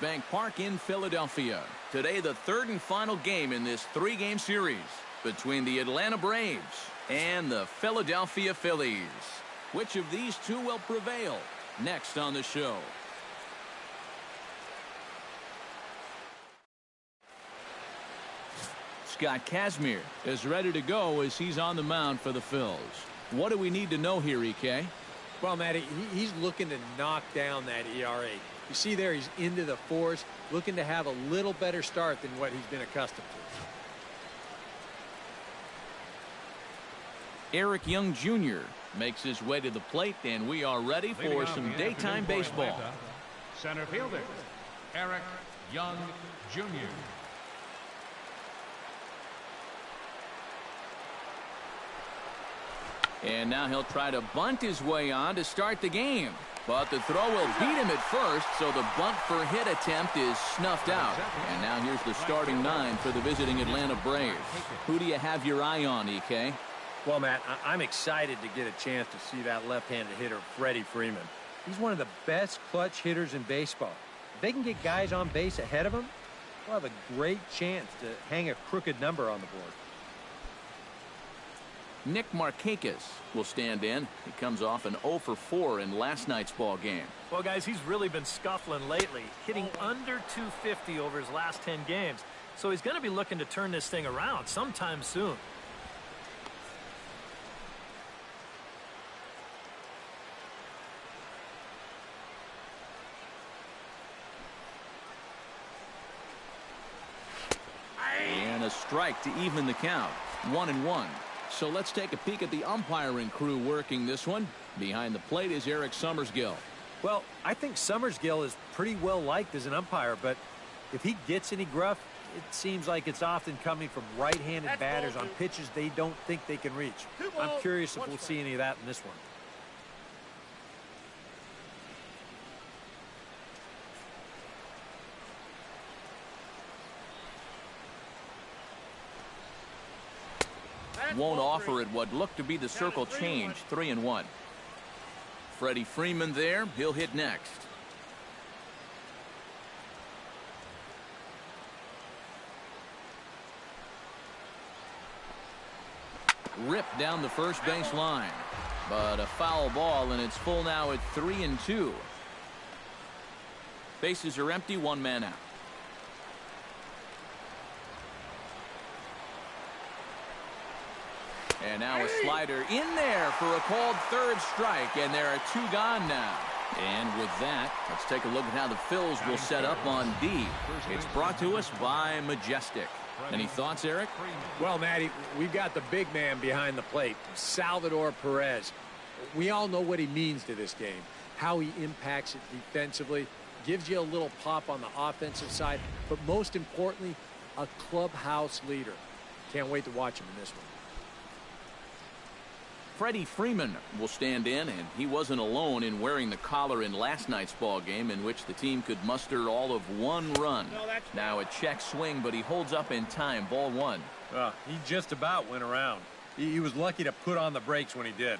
Bank Park in Philadelphia. Today, the third and final game in this three-game series between the Atlanta Braves and the Philadelphia Phillies. Which of these two will prevail? Next on the show. Scott Kazmir is ready to go as he's on the mound for the Phils. What do we need to know here, EK? Well, Matty, he's looking to knock down that ERA. You see there, he's into the fours, looking to have a little better start than what he's been accustomed to. Eric Young Jr. makes his way to the plate, and we are ready for some daytime baseball. Center fielder, Eric Young Jr. And now he'll try to bunt his way on to start the game. But the throw will beat him at first, so the bunt for hit attempt is snuffed out. And now here's the starting nine for the visiting Atlanta Braves. Who do you have your eye on, EK? Well, Matt, I'm excited to get a chance to see that left-handed hitter, Freddie Freeman. He's one of the best clutch hitters in baseball. If they can get guys on base ahead of him, they'll have a great chance to hang a crooked number on the board. Nick Markakis will stand in. He comes off an 0 for 4 in last night's ball game. Well, guys, he's really been scuffling lately, hitting under 250 over his last 10 games. So he's going to be looking to turn this thing around sometime soon. And a strike to even the count. 1-1. So let's take a peek at the umpiring crew working this one. Behind the plate is Eric Summersgill. Well, I think Summersgill is pretty well liked as an umpire, but if he gets any gruff, it seems like it's often coming from right-handed batters on pitches they don't think they can reach. I'm curious if we'll see any of that in this one. Won't offer it what looked to be the circle change. 3-1. Freddie Freeman there. He'll hit next. Ripped down the first base line. But a foul ball, and it's full now at 3-2. Bases are empty. One man out. And now a slider in there for a called third strike, and there are two gone now. And with that, let's take a look at how the Phils will set up on D. It's brought to us by Majestic. Any thoughts, Eric? Well, Matty, we've got the big man behind the plate, Salvador Perez. We all know what he means to this game, how he impacts it defensively, gives you a little pop on the offensive side, but most importantly, a clubhouse leader. Can't wait to watch him in this one. Freddie Freeman will stand in, and he wasn't alone in wearing the collar in last night's ball game, in which the team could muster all of one run. Now a check swing, but he holds up in time. Ball one. He just about went around. He was lucky to put on the brakes when he did.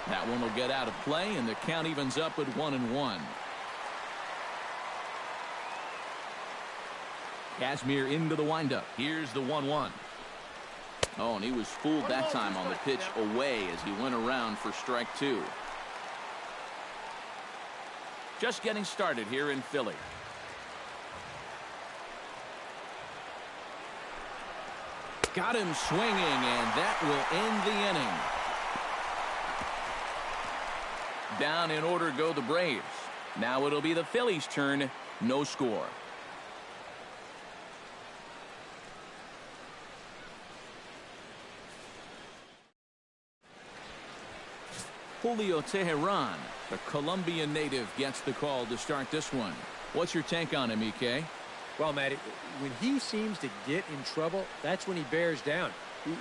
That one will get out of play, and the count evens up at 1-1. Kazmir into the windup. Here's the 1-1. Oh, and he was fooled that time on the pitch away as he went around for strike two. Just getting started here in Philly. Got him swinging, and that will end the inning. Down in order go the Braves. Now it'll be the Phillies' turn. No score. Julio Teheran, the Colombian native, gets the call to start this one. What's your take on him, EK? Well, Matty, when he seems to get in trouble, that's when he bears down.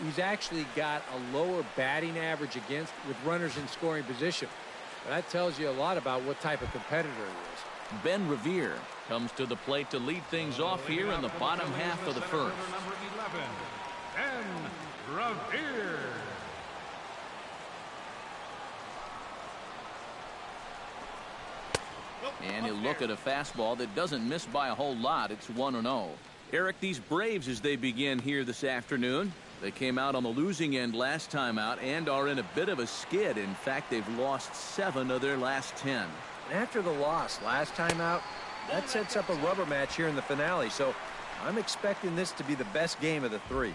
He's actually got a lower batting average against with runners in scoring position. That tells you a lot about what type of competitor he is. Ben Revere comes to the plate to lead things off here in the bottom half of the first. Number 11, Ben Revere. And he'll look at a fastball that doesn't miss by a whole lot. It's 1-0. Eric, these Braves, as they begin here this afternoon, they came out on the losing end last time out and are in a bit of a skid. In fact, they've lost 7 of their last 10. And after the loss last time out, that sets up a rubber match here in the finale. So I'm expecting this to be the best game of the 3.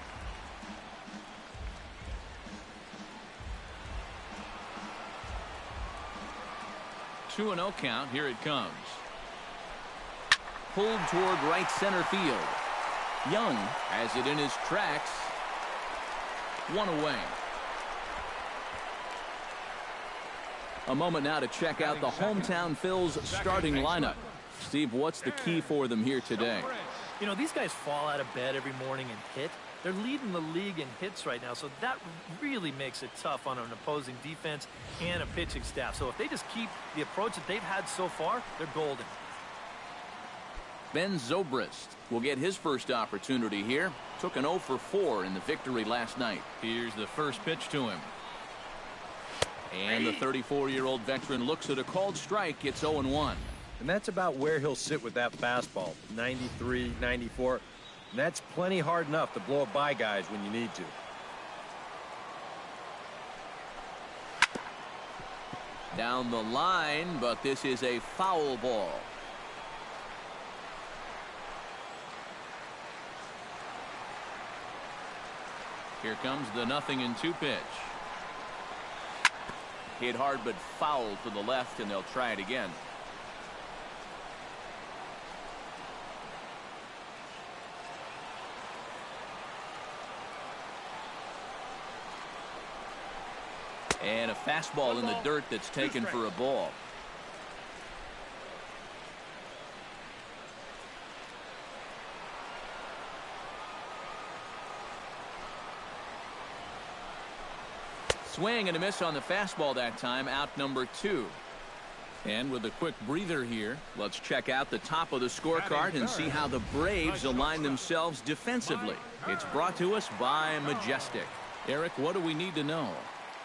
Two and 0 count. Here it comes. Pulled toward right center field. Young has it in his tracks. 1 away. A moment now to check out the hometown Phil's starting lineup. Steve, what's the key for them here today? You know, these guys fall out of bed every morning and hit. They're leading the league in hits right now, so that really makes it tough on an opposing defense and a pitching staff. So if they just keep the approach that they've had so far, they're golden. Ben Zobrist will get his first opportunity here. Took an 0 for 4 in the victory last night. Here's the first pitch to him. And the 34-year-old veteran looks at a called strike. It's 0-1. And that's about where he'll sit with that fastball. 93, 94. And that's plenty hard enough to blow it by guys when you need to. Down the line, but this is a foul ball. Here comes the 0-2 pitch. Hit hard but foul to the left, and they'll try it again. And a fastball in the dirt that's taken for a ball. Swing and a miss on the fastball that time. Out number 2. And with a quick breather here, let's check out the top of the scorecard and see how the Braves align themselves defensively. It's brought to us by Majestic. Eric, what do we need to know?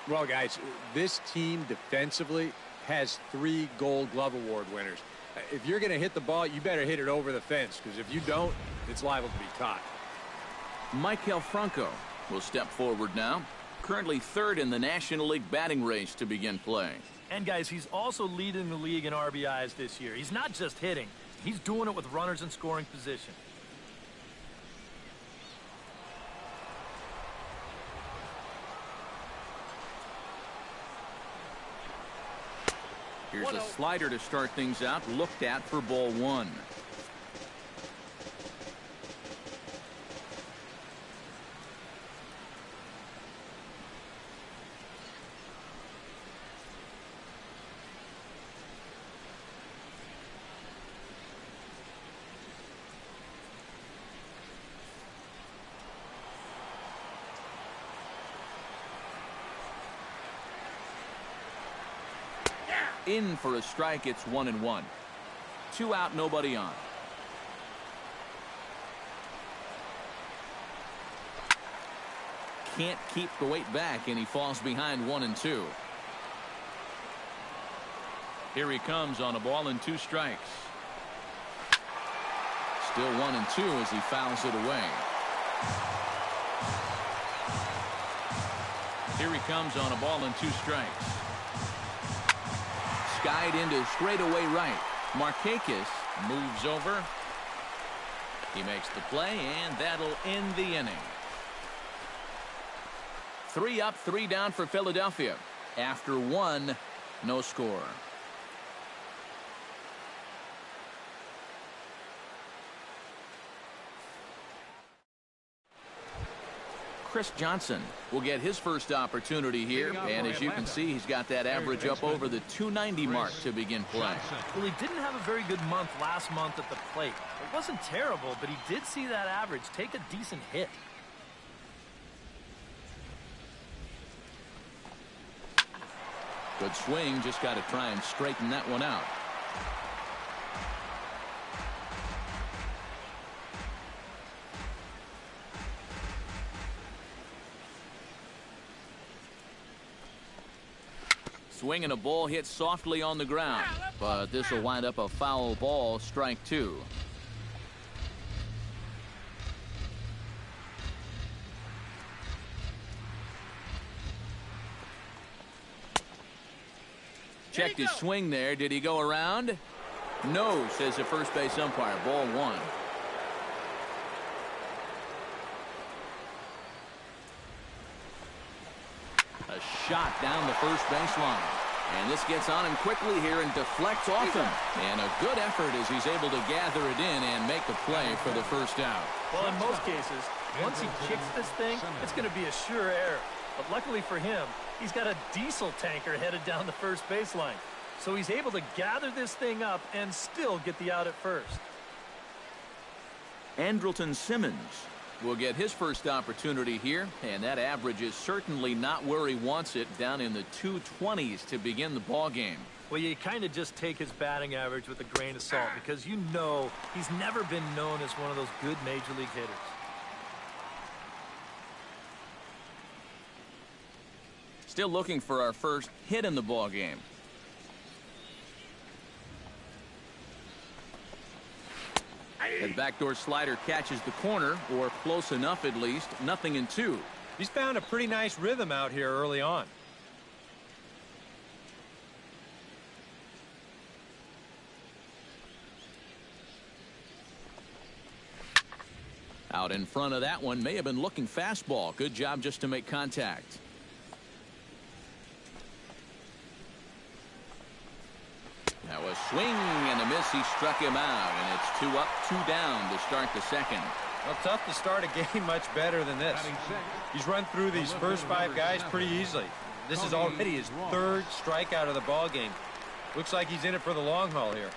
Well, guys, this team defensively has 3 Gold Glove Award winners. If you're going to hit the ball, you better hit it over the fence, because if you don't, it's liable to be caught. Michael Franco will step forward now. Currently 3rd in the National League batting race to begin play. And, guys, he's also leading the league in RBIs this year. He's not just hitting. He's doing it with runners in scoring position. Here's a slider to start things out. Looked at for ball 1. In for a strike. It's 1-1. 2 out, nobody on. Can't keep the weight back, and he falls behind 1-2. Here he comes on a ball and 2 strikes. Still 1-2 as he fouls it away. Here he comes on a ball and 2 strikes. Skied into straightaway right. Markakis moves over. He makes the play, and that'll end the inning. 3 up, 3 down for Philadelphia. After 1, no score. Chris Johnson will get his first opportunity here, and as you can see, he's got that average up over the 290 mark to begin play. Well, he didn't have a very good month last month at the plate. It wasn't terrible, but he did see that average take a decent hit. Good swing, just got to try and straighten that one out. Swing and a ball hit softly on the ground, but this will wind up a foul ball, strike 2. Checked his swing there. Did he go around? No, says the first base umpire. Ball 1. A shot down the first baseline. And this gets on him quickly here and deflects off him. And a good effort as he's able to gather it in and make the play for the first out. Well, in most cases, once he kicks this thing, it's going to be a sure error. But luckily for him, he's got a diesel tanker headed down the first baseline. So he's able to gather this thing up and still get the out at first. Andrelton Simmons will get his first opportunity here, and that average is certainly not where he wants it, down in the 220s to begin the ball game. Well, you kind of just take his batting average with a grain of salt because you know he's never been known as one of those good major league hitters. Still looking for our first hit in the ball game. That backdoor slider catches the corner, or close enough at least. 0-2. He's found a pretty nice rhythm out here early on. Out in front of that one, may have been looking fastball. Good job just to make contact. Now a swing and a miss. He struck him out, and it's 2 up, 2 down to start the second. Well, tough to start a game much better than this. He's run through these first 5 guys pretty easily. This is already his 3rd strikeout of the ball game. Looks like he's in it for the long haul here.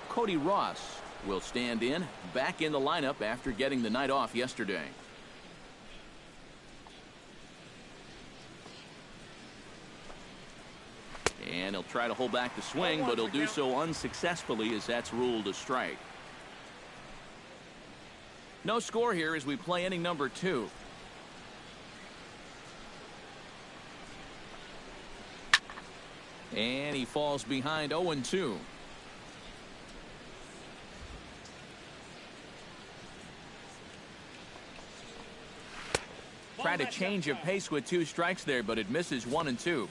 Cody Ross will stand in, back in the lineup after getting the night off yesterday. And he'll try to hold back the swing, but he'll do so unsuccessfully as that's ruled a strike. No score here as we play inning number 2. And he falls behind 0-2. Try to change of pace with 2 strikes there, but it misses 1-2.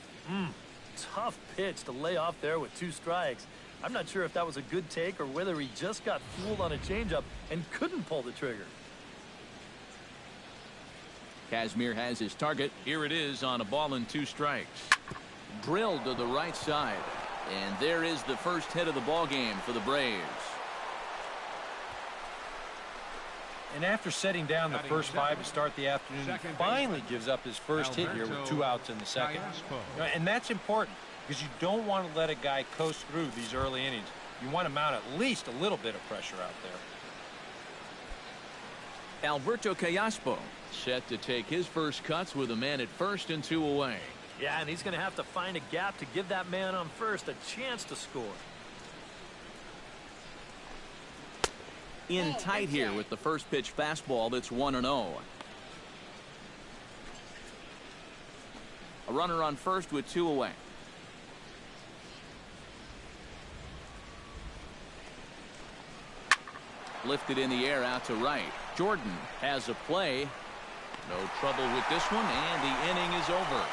Tough pitch to lay off there with 2 strikes. I'm not sure if that was a good take or whether he just got fooled on a changeup and couldn't pull the trigger. Kazmir has his target. Here it is on a ball and 2 strikes. Drilled to the right side. And there is the first hit of the ball game for the Braves. And after setting down the first 5 to start the afternoon, he finally gives up his first hit here with 2 outs in the second. And that's important because you don't want to let a guy coast through these early innings. You want to mount at least a little bit of pressure out there. Alberto Callaspo set to take his first cuts with a man at first and 2 away. Yeah, and he's going to have to find a gap to give that man on first a chance to score. In tight here with the first pitch fastball that's 1-0. A runner on first with 2 away. Lifted in the air out to right. Jordan has a play. No trouble with this one, and the inning is over.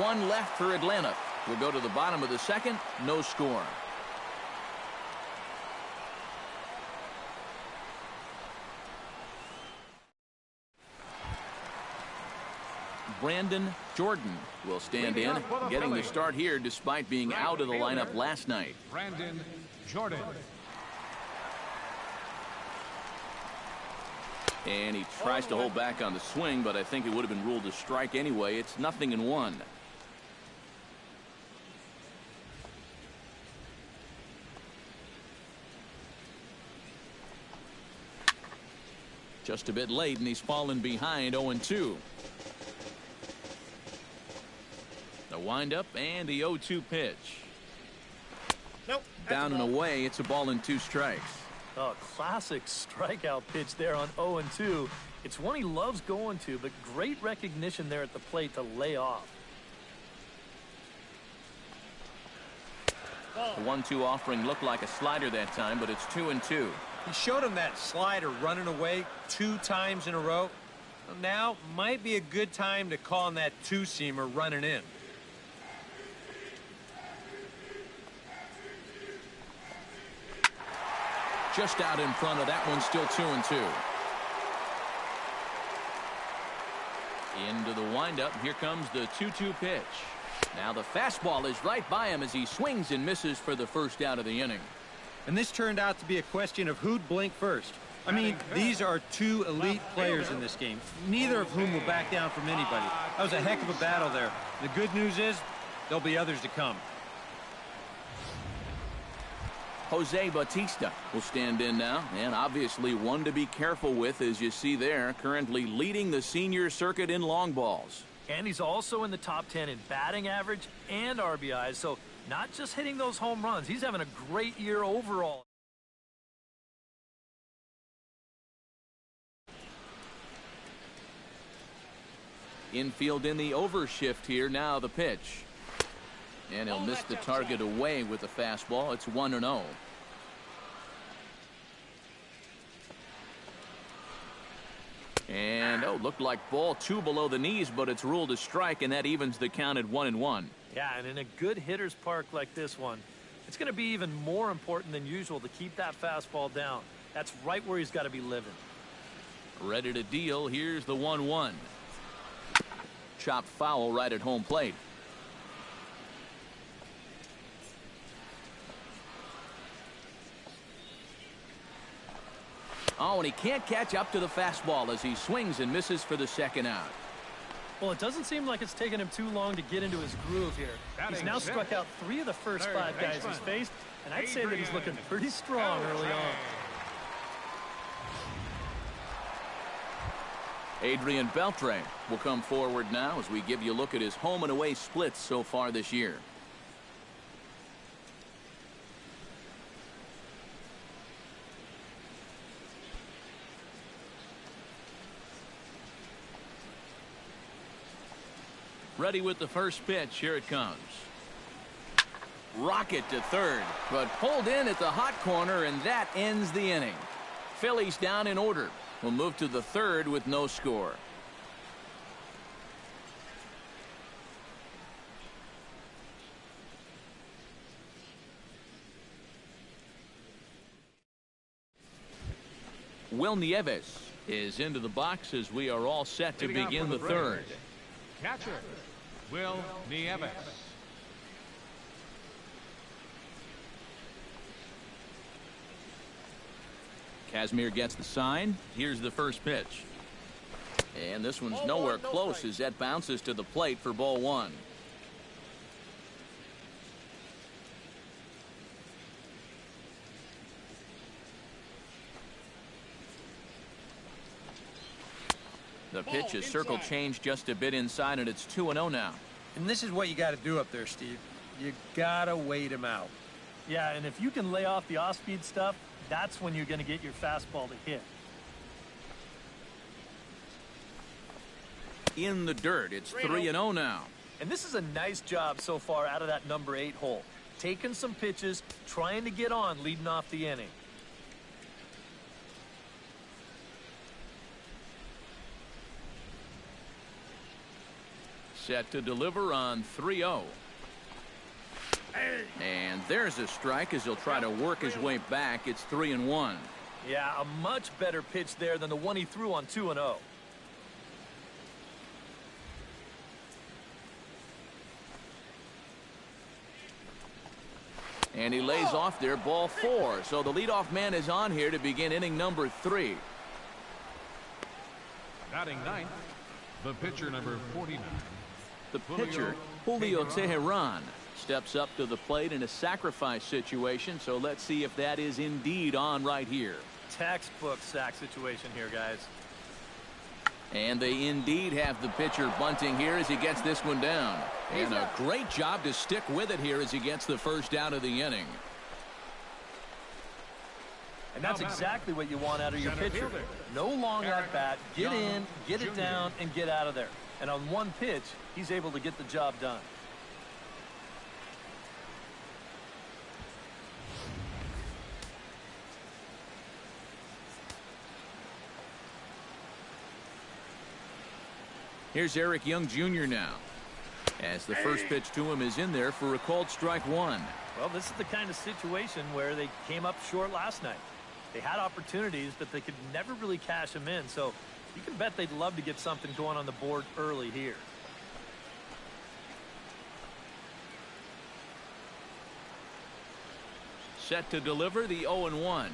1 left for Atlanta. We'll go to the bottom of the second. No score. Brandon Jordan will stand in, getting the start here despite being out of the lineup last night. Brandon Jordan. And he tries to hold back on the swing, but I think it would have been ruled a strike anyway. It's 0-1. Just a bit late, and he's fallen behind 0-2. The windup and the 0-2 pitch. Nope. Down and away. It's a ball and 2 strikes. A classic strikeout pitch there on 0-2. It's one he loves going to, but great recognition there at the plate to lay off. The 1-2 offering looked like a slider that time, but it's 2-2. He showed him that slider running away 2 times in a row. Well, now might be a good time to call on that 2-seamer running in. Just out in front of that one, still 2-2. Into the windup. Here comes the 2-2 pitch. Now the fastball is right by him as he swings and misses for the first out of the inning. And this turned out to be a question of who'd blink first. I mean, these are 2 elite players in this game, neither of whom will back down from anybody. That was a heck of a battle there. The good news is there'll be others to come. Jose Bautista will stand in now, and obviously one to be careful with, as you see there, currently leading the senior circuit in long balls. And he's also in the top 10 in batting average and RBIs, so not just hitting those home runs. He's having a great year overall. Infield in the overshift here. Now the pitch. And he'll miss the target away with the fastball. It's 1-0. And, looked like ball 2 below the knees, but it's ruled a strike, and that evens the count at 1-1. Yeah, and in a good hitter's park like this one, it's going to be even more important than usual to keep that fastball down. That's right where he's got to be living. Ready to deal. Here's the 1-1. Chopped foul right at home plate. Oh, and he can't catch up to the fastball as he swings and misses for the second out. Well, it doesn't seem like it's taken him too long to get into his groove here. He's now struck out 3 of the first 5 guys he's faced, and I'd say that he's looking pretty strong early on. Adrian Beltre will come forward now as we give you a look at his home and away splits so far this year. Ready with the first pitch. Here it comes. Rocket to third, but pulled in at the hot corner, and that ends the inning. Phillies down in order. We'll move to the third with no score. Will Nieves is into the box as we are all set to begin the third. Catcher, Will Nieves. Kazmir gets the sign. Here's the first pitch. And this one's nowhere close as that bounces to the plate for ball 1. The pitch is circle changed just a bit inside, and it's 2-0 now. And this is what you got to do up there, Steve. You got to wait him out. Yeah, and if you can lay off the off-speed stuff, that's when you're going to get your fastball to hit. In the dirt, it's 3-0 now. And this is a nice job so far out of that number 8 hole. Taking some pitches, trying to get on, leading off the inning. Set to deliver on 3-0. And there's a strike as he'll try to work his way back. It's 3-1. Yeah, a much better pitch there than the one he threw on 2-0. And he lays off there, ball 4. So the leadoff man is on here to begin inning number 3. Batting 9th, the pitcher number 49. The pitcher, Julio Teheran, steps up to the plate in a sacrifice situation, so let's see if that is indeed on right here. Textbook sack situation here, guys. And they indeed have the pitcher bunting here as he gets this one down. And a great job to stick with it here as he gets the first out of the inning. And that's exactly what you want out of your pitcher. No long at bat, get in, get it down, and get out of there. And on one pitch, he's able to get the job done. Here's Eric Young Jr. now, as the first pitch to him is in there for a called strike one. Well, this is the kind of situation where they came up short last night. They had opportunities, but they could never really cash them in. So you can bet they'd love to get something going on the board early here. Set to deliver the 0-1.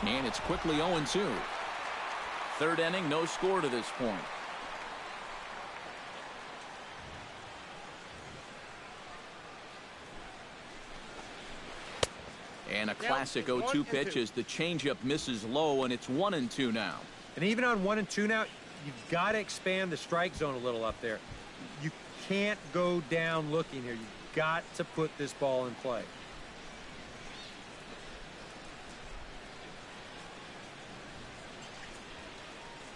And it's quickly 0-2. Third inning, no score to this point. And a classic 0-2 pitch as the changeup misses low, and it's 1-2 now. And even on 1-2 now, you've got to expand the strike zone a little up there. You can't go down looking here. You've got to put this ball in play.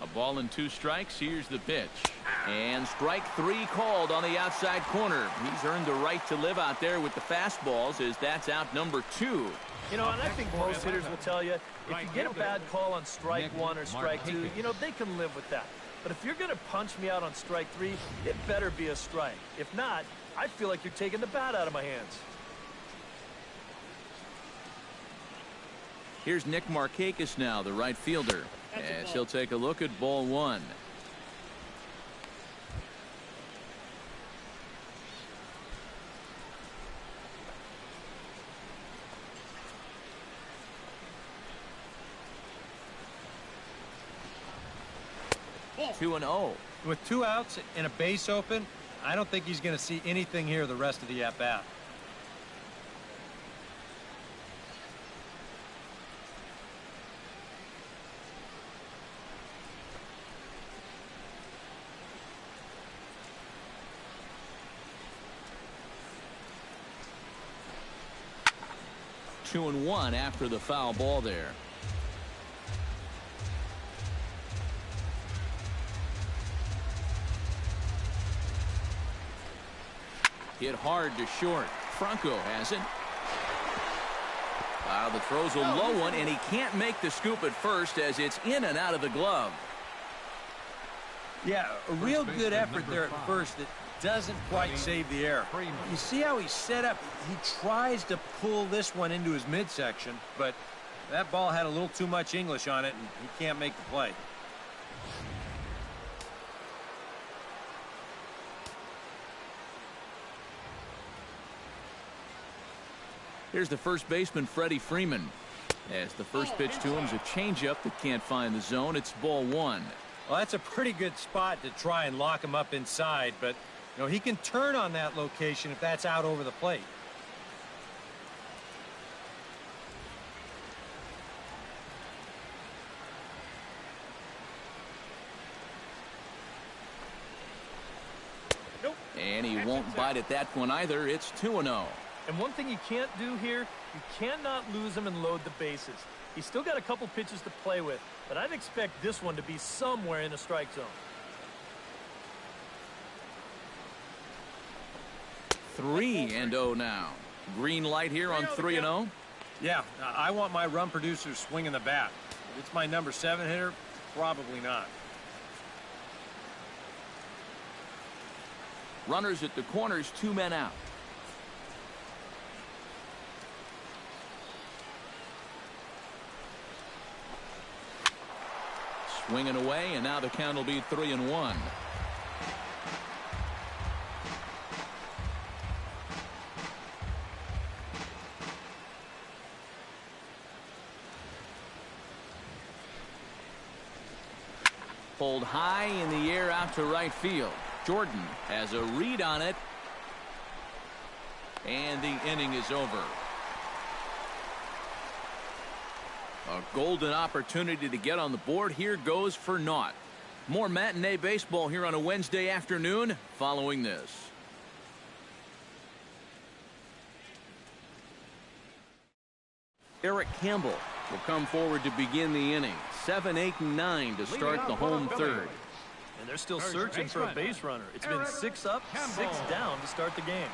A ball and 2 strikes. Here's the pitch. And strike 3 called on the outside corner. He's earned the right to live out there with the fastballs, as that's out number 2. You know, and I think most hitters will tell you, if you get a bad call on strike 1 or strike 2, you know, they can live with that. But if you're going to punch me out on strike 3, it better be a strike. If not, I feel like you're taking the bat out of my hands. Here's Nick Markakis now, the right fielder, as he'll take a look at ball 1. Two and 0. With 2 outs and a base open, I don't think he's going to see anything here the rest of the at-bat. Two and 1 after the foul ball there. Hit hard to short. Franco has it. The throw's a low one, and he can't make the scoop at first as it's in and out of the glove. Yeah, a real good effort there at first that doesn't quite save the error. You see how he's set up? He tries to pull this one into his midsection, but that ball had a little too much English on it, and he can't make the play. Here's the first baseman, Freddie Freeman, as the first pitch to him is a changeup that can't find the zone. It's ball 1. Well, that's a pretty good spot to try and lock him up inside, but you know, he can turn on that location if that's out over the plate. And he won't bite at that one either. It's 2-0. And one thing you can't do here, you cannot lose him and load the bases. He's still got a couple pitches to play with, but I'd expect this one to be somewhere in the strike zone. 3-0 now. Green light here on 3-0. Yeah, I want my run producer swinging the bat. If it's my number 7 hitter, probably not. Runners at the corners, 2 men out. Swinging away, and now the count will be 3-1. Pulled high in the air out to right field. Jordan has a read on it, and the inning is over. A golden opportunity to get on the board here goes for naught. More matinee baseball here on a Wednesday afternoon following this. Eric Campbell will come forward to begin the inning. 7, 8, and 9 to start the home third. And they're still searching for a base runner. It's been 6 up, 6 down to start the game.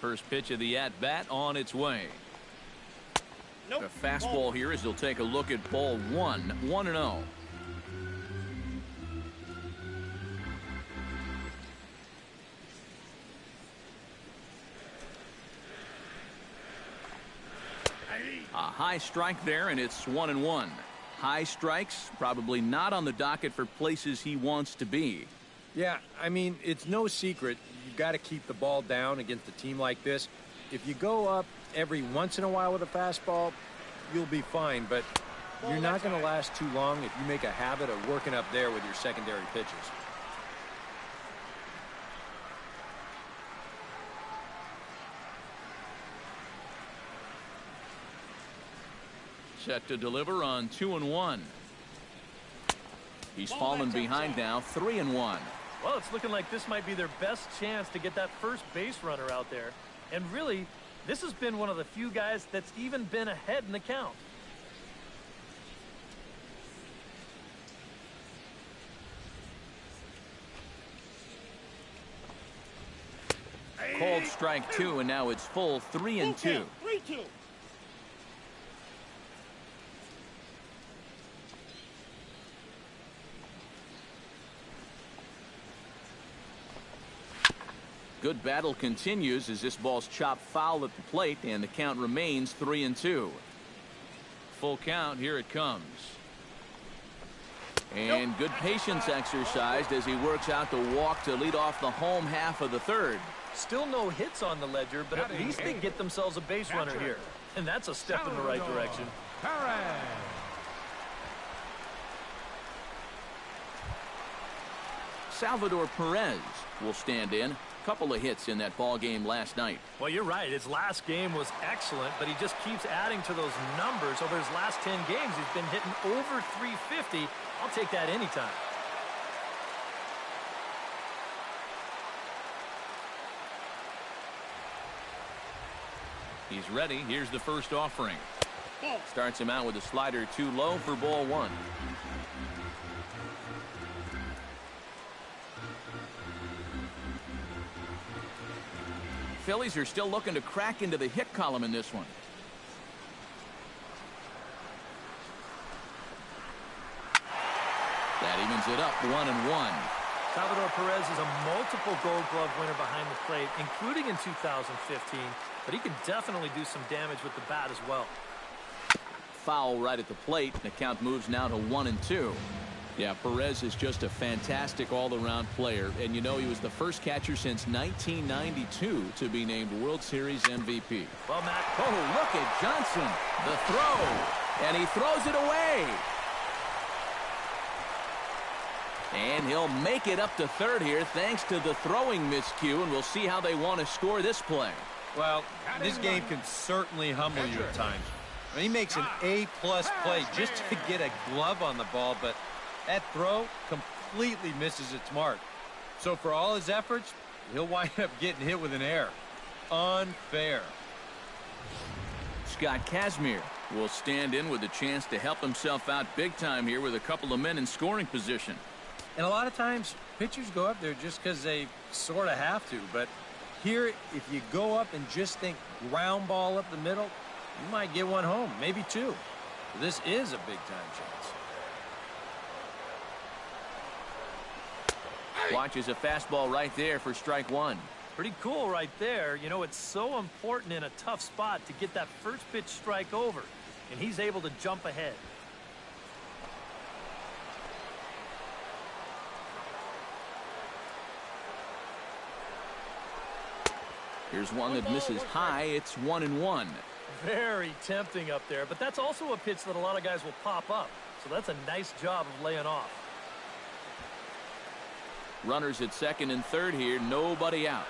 First pitch of the at-bat on its way. Nope. The fastball here as he'll take a look at ball one. 1-0. A high strike there, and it's 1-1. High strikes probably not on the docket for places he wants to be. Yeah, I mean, it's no secret. You've got to keep the ball down against a team like this. If you go up every once in a while with a fastball, you'll be fine, but you're not going to last too long if you make a habit of working up there with your secondary pitches. Set to deliver on 2-1. He's fallen behind now, 3-1. Well, it's looking like this might be their best chance to get that first base runner out there. And really, this has been one of the few guys that's even been ahead in the count. Called strike 2, and now it's full 3-2. 3-2. Good battle continues as this ball's chopped foul at the plate, and the count remains 3-2. Full count, here it comes. And good patience exercised as he works out the walk to lead off the home half of the third. Still no hits on the ledger, but at least they get themselves a base runner here. And that's a step in the right direction. Salvador Perez will stand in. Couple of hits in that ball game last night. Well, you're right. His last game was excellent, but he just keeps adding to those numbers. Over his last 10 games, he's been hitting over 350. I'll take that anytime. He's ready. Here's the first offering. Starts him out with a slider too low for ball one. Phillies are still looking to crack into the hit column in this one. That evens it up 1-1. Salvador Perez is a multiple Gold Glove winner behind the plate, including in 2015, but he can definitely do some damage with the bat as well. Foul right at the plate. The count moves now to 1-2. Yeah, Perez is just a fantastic all-around player, and you know he was the first catcher since 1992 to be named World Series MVP. Well, Matt. Oh, look at Johnson. The throw, and he throws it away. And he'll make it up to third here thanks to the throwing miscue, and we'll see how they want to score this play. Well, this game can certainly humble you at times. I mean, he makes an A-plus play just to get a glove on the ball, but that throw completely misses its mark. So for all his efforts, he'll wind up getting hit with an error. Unfair. Scott Kazmir will stand in with a chance to help himself out big time here with a couple of men in scoring position. And a lot of times, pitchers go up there just because they sort of have to. But here, if you go up and just think ground ball up the middle, you might get one home, maybe two. This is a big-time chance. Watches a fastball right there for strike one. Pretty cool right there. You know, it's so important in a tough spot to get that first pitch strike over, and he's able to jump ahead. Here's one that misses high. It's 1-1. Very tempting up there, but that's also a pitch that a lot of guys will pop up. So that's a nice job of laying off. Runners at second and third here. Nobody out.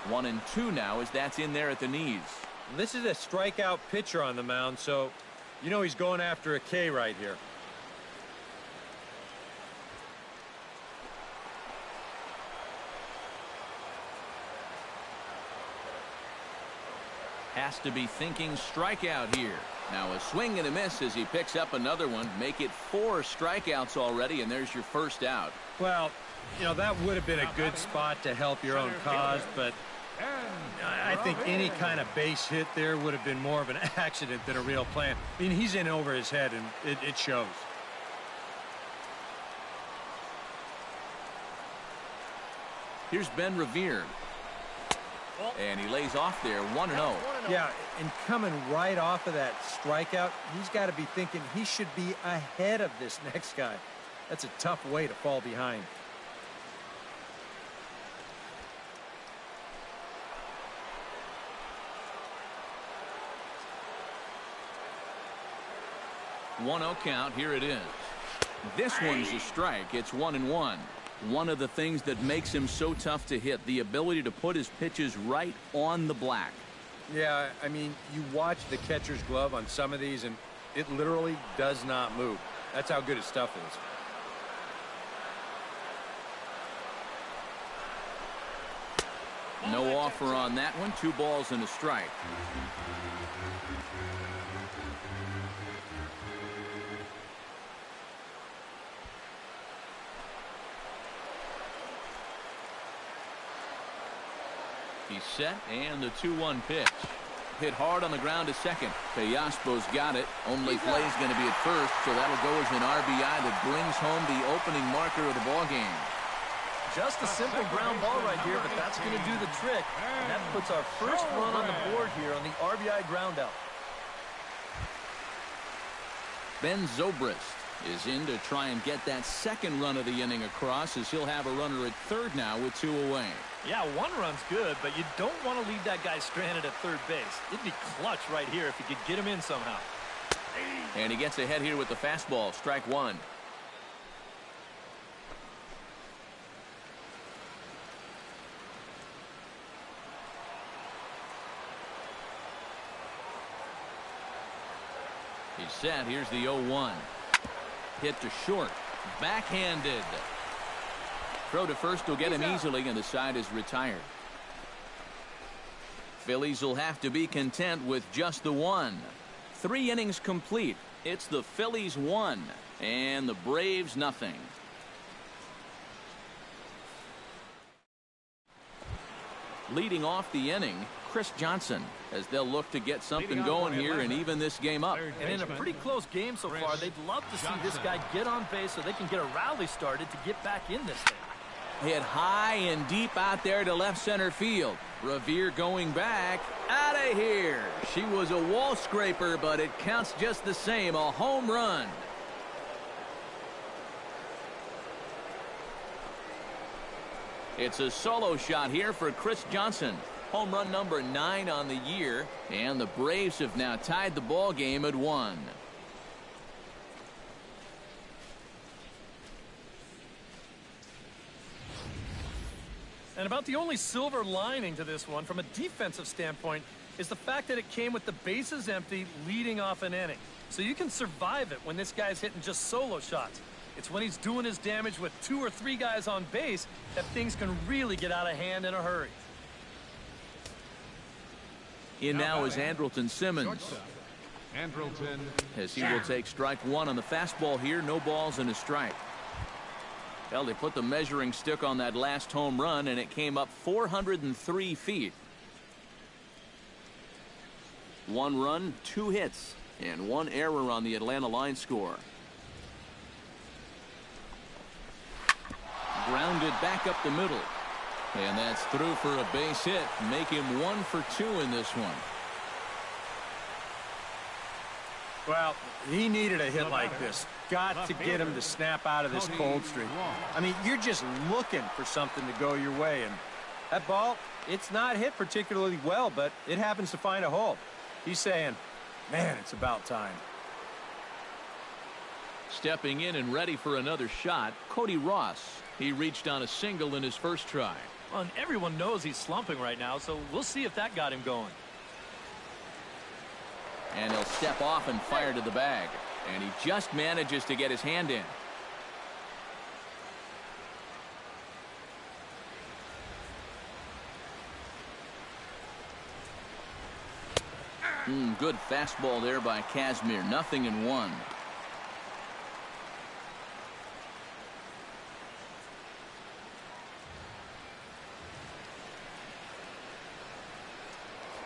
One and two now as that's in there at the knees. This is a strikeout pitcher on the mound, so you know he's going after a K right here. Has to be thinking strikeout here. Now a swing and a miss as he picks up another one. Make it 4 strikeouts already, and there's your first out. Well, you know, that would have been a good spot to help your own cause, but I think any kind of base hit there would have been more of an accident than a real plan. I mean, he's in over his head, and it shows. Here's Ben Revere. And he lays off there, 1-0. Yeah, and coming right off of that strikeout, he's got to be thinking he should be ahead of this next guy. That's a tough way to fall behind. One-0 count. Here it is. This one's a strike. It's 1-1. One of the things that makes him so tough to hit, the ability to put his pitches right on the black. Yeah, I mean, you watch the catcher's glove on some of these, and it literally does not move. That's how good his stuff is. No offer on that one. 2 balls and a strike. He's set, and the 2-1 pitch. Hit hard on the ground to second. Teospo's got it. Only play's going to be at first, so that'll go as an RBI that brings home the opening marker of the ballgame. Just a simple ground ball right here, but that's going to do the trick. And that puts our first run on the board here on the RBI ground out. Ben Zobrist is in to try and get that second run of the inning across, as he'll have a runner at third now with 2 away. Yeah, 1 run's good, but you don't want to leave that guy stranded at third base. It'd be clutch right here if you could get him in somehow. And he gets ahead here with the fastball. Strike 1. He's set. Here's the 0-1. Hit to short. Backhanded. Throw to first will get him easily, and the side is retired. Phillies will have to be content with just the 1. 3 innings complete. It's the Phillies 1 and the Braves nothing. Leading off the inning, Chris Johnson, as they'll look to get something going here and even this game up. And in a pretty close game so far, they'd love to see this guy get on base so they can get a rally started to get back in this thing. Hit high and deep out there to left center field. Revere going back. Out of here. She was a wall scraper, but it counts just the same. A home run. It's a solo shot here for Chris Johnson. Home run number 9 on the year, and the Braves have now tied the ball game at 1. And about the only silver lining to this one from a defensive standpoint is the fact that it came with the bases empty leading off an inning. So you can survive it when this guy's hitting just solo shots. It's when he's doing his damage with 2 or 3 guys on base that things can really get out of hand in a hurry. In now is Andrelton Simmons, Andrelton, as he will take strike 1 on the fastball here. No balls and a strike. Well, they put the measuring stick on that last home run, and it came up 403 feet. 1 run, 2 hits, and 1 error on the Atlanta line score. Grounded back up the middle. And that's through for a base hit. Make him 1 for 2 in this one. Well, he needed a hit like this. Got to get him to snap out of this cold streak. I mean, you're just looking for something to go your way. And that ball, it's not hit particularly well, but it happens to find a hole. He's saying, man, it's about time. Stepping in and ready for another shot, Cody Ross. He reached on a single in his first try. Well, and everyone knows he's slumping right now, so we'll see if that got him going. And he'll step off and fire to the bag. And he just manages to get his hand in. Good fastball there by Kazmir. 0-1.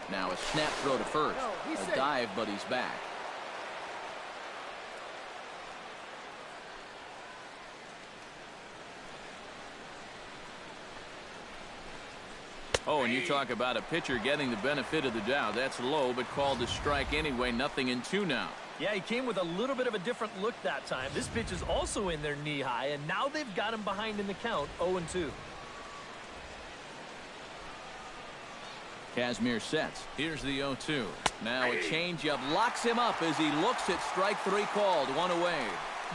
Now a snap throw to first. A dive, but he's back. Oh, and you talk about a pitcher getting the benefit of the doubt. That's low, but called a strike anyway. 0-2 now. Yeah, he came with a little bit of a different look that time. This pitch is also in their knee high, and now they've got him behind in the count. 0-2. Kazmir sets. Here's the 0-2. Now a changeup locks him up as he looks at strike 3 called. 1 away.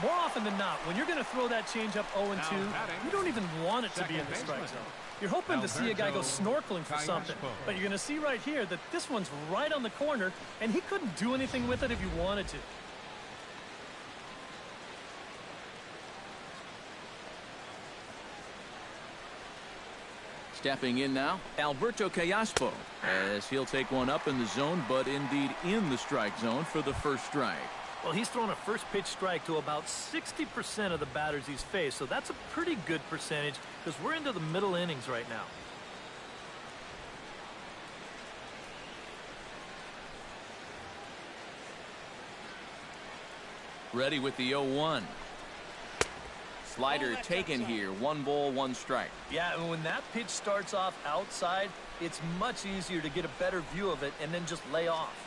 More often than not, when you're going to throw that changeup 0-2, you don't even want it to be in the strike zone. You're hoping to see a guy go snorkeling for something, but you're going to see right here that this one's right on the corner, and he couldn't do anything with it if he wanted to. Stepping in now, Alberto Callaspo, as he'll take one up in the zone, but indeed in the strike zone for the first strike. Well, he's thrown a first pitch strike to about 60% of the batters he's faced, so that's a pretty good percentage because we're into the middle innings right now. Ready with the 0-1. Slider taken here. 1 ball, 1 strike. Yeah, and when that pitch starts off outside, it's much easier to get a better view of it and then just lay off.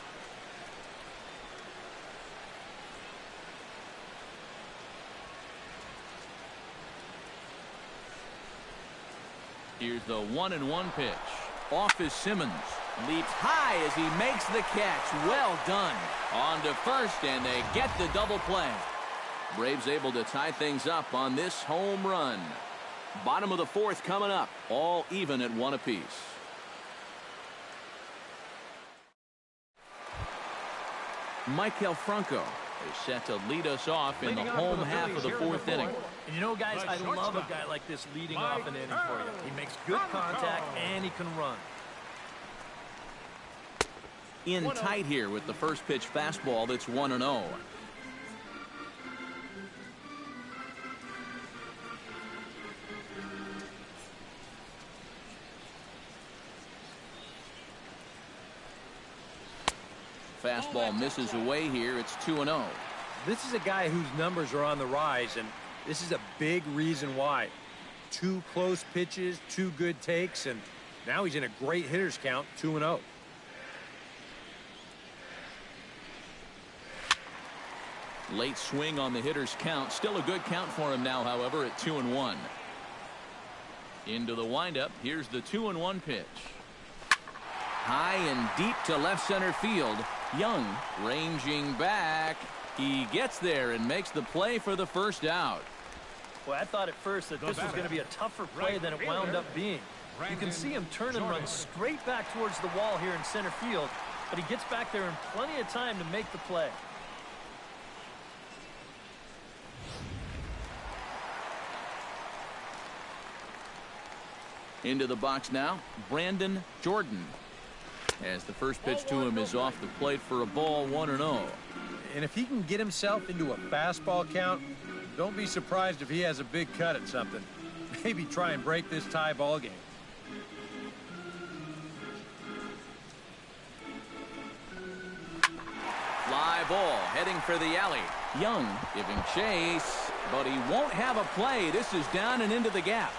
Here's the 1-1 pitch. Off is Simmons. Leaps high as he makes the catch. Well done. On to first, and they get the double play. Braves able to tie things up on this home run. Bottom of the 4th coming up. All even at 1 apiece. Michael Franco is set to lead us off in the home half of the 4th inning. And you know, guys, I love a guy like this leading off an inning for you. He makes good contact and he can run. In tight here with the first pitch fastball that's 1-0. Fastball misses away here. It's 2-0. This is a guy whose numbers are on the rise, and this is a big reason why. 2 close pitches, 2 good takes, and now he's in a great hitter's count, 2-0. Late swing on the hitter's count. Still a good count for him now, however, at 2-1. Into the windup. Here's the 2-1 pitch. High and deep to left center field. Young ranging back. He gets there and makes the play for the first out. Well, I thought at first that this was going to be a tougher play than it wound up being. You can see him turn and run straight back towards the wall here in center field, but he gets back there in plenty of time to make the play. Into the box now, Brandon Jordan. As the first pitch to him is off the plate for a ball, 1-0. And if he can get himself into a fastball count, don't be surprised if he has a big cut at something. Maybe try and break this tie ball game. Fly ball heading for the alley. Young giving chase, but he won't have a play. This is down and into the gap.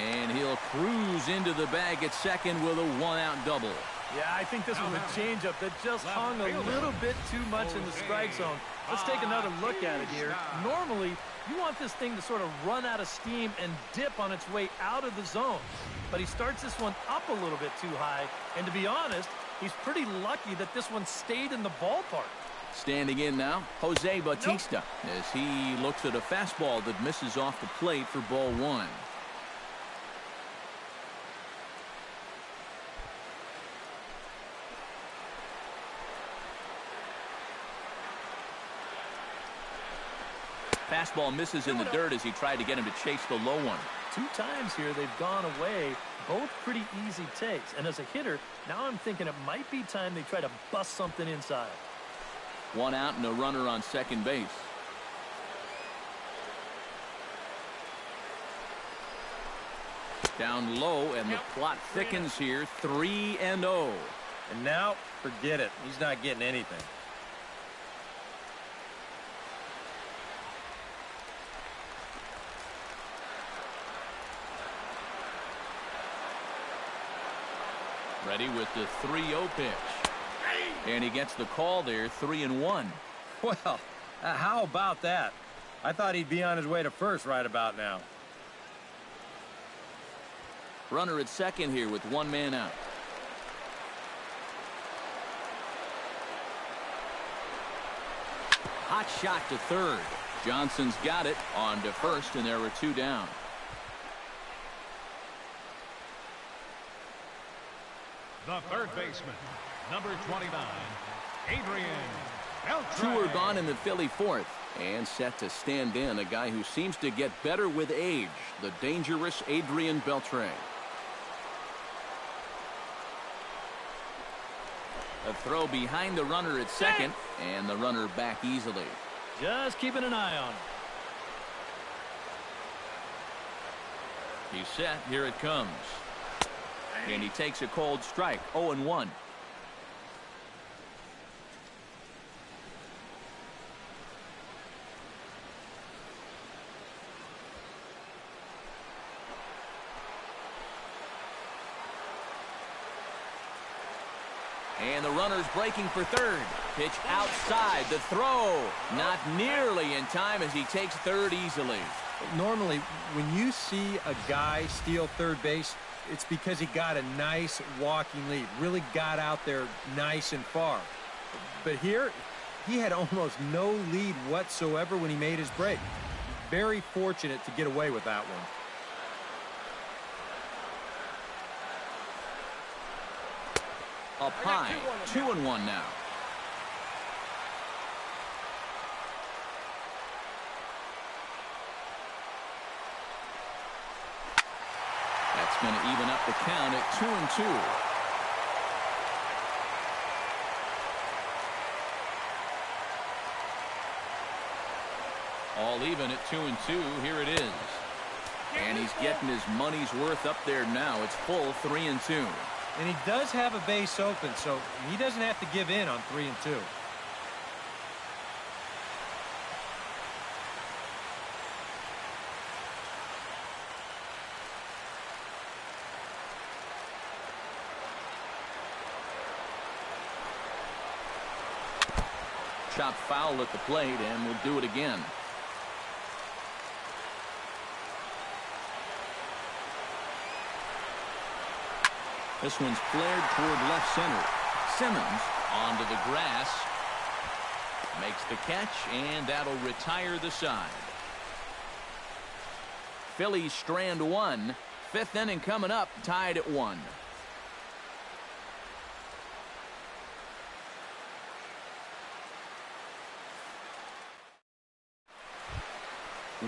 And he'll cruise into the bag at second with a 1-out double. Yeah, I think this was a changeup that just hung a little bit too much in the strike zone. Let's take another look at it here. Normally, you want this thing to sort of run out of steam and dip on its way out of the zone. But he starts this one up a little bit too high. And to be honest, he's pretty lucky that this one stayed in the ballpark. Standing in now, Jose Bautista, as he looks at a fastball that misses off the plate for ball 1. Fastball misses in the dirt as he tried to get him to chase the low one. 2 times here they've gone away Both pretty easy takes. And as a hitter, now I'm thinking it might be time they try to bust something inside. One out and a runner on second base. Down low, and the plot thickens here. 3-0. And now, forget it. He's not getting anything. Ready with the 3-0 pitch. And he gets the call there, 3-1. Well, how about that? I thought he'd be on his way to first right about now. Runner at second here with one man out. Hot shot to third. Johnson's got it on to first, and there were two down. The third baseman, number 29, Adrian Beltre. Two are gone in the Philly fourth, and set to stand in a guy who seems to get better with age, the dangerous Adrian Beltre. A throw behind the runner at second, and the runner back easily. Just keeping an eye on him. He's set. Here it comes. And he takes a cold strike. 0-1. And the runner's breaking for third. Pitch outside. The throw not nearly in time as he takes third easily. Normally, when you see a guy steal third base, it's because he got a nice walking lead. Really got out there nice and far. But here, he had almost no lead whatsoever when he made his break. Very fortunate to get away with that one. Up high, 2-1 now. That's going to even up the count at 2-2. All even at 2-2. Here it is. And he's getting his money's worth up there now. It's full 3-2. And he does have a base open, so he doesn't have to give in on 3-2. Chopped foul at the plate, and we'll do it again. This one's flared toward left center. Simmons onto the grass. Makes the catch, and that'll retire the side. Phillies strand one. Fifth inning coming up, tied at 1.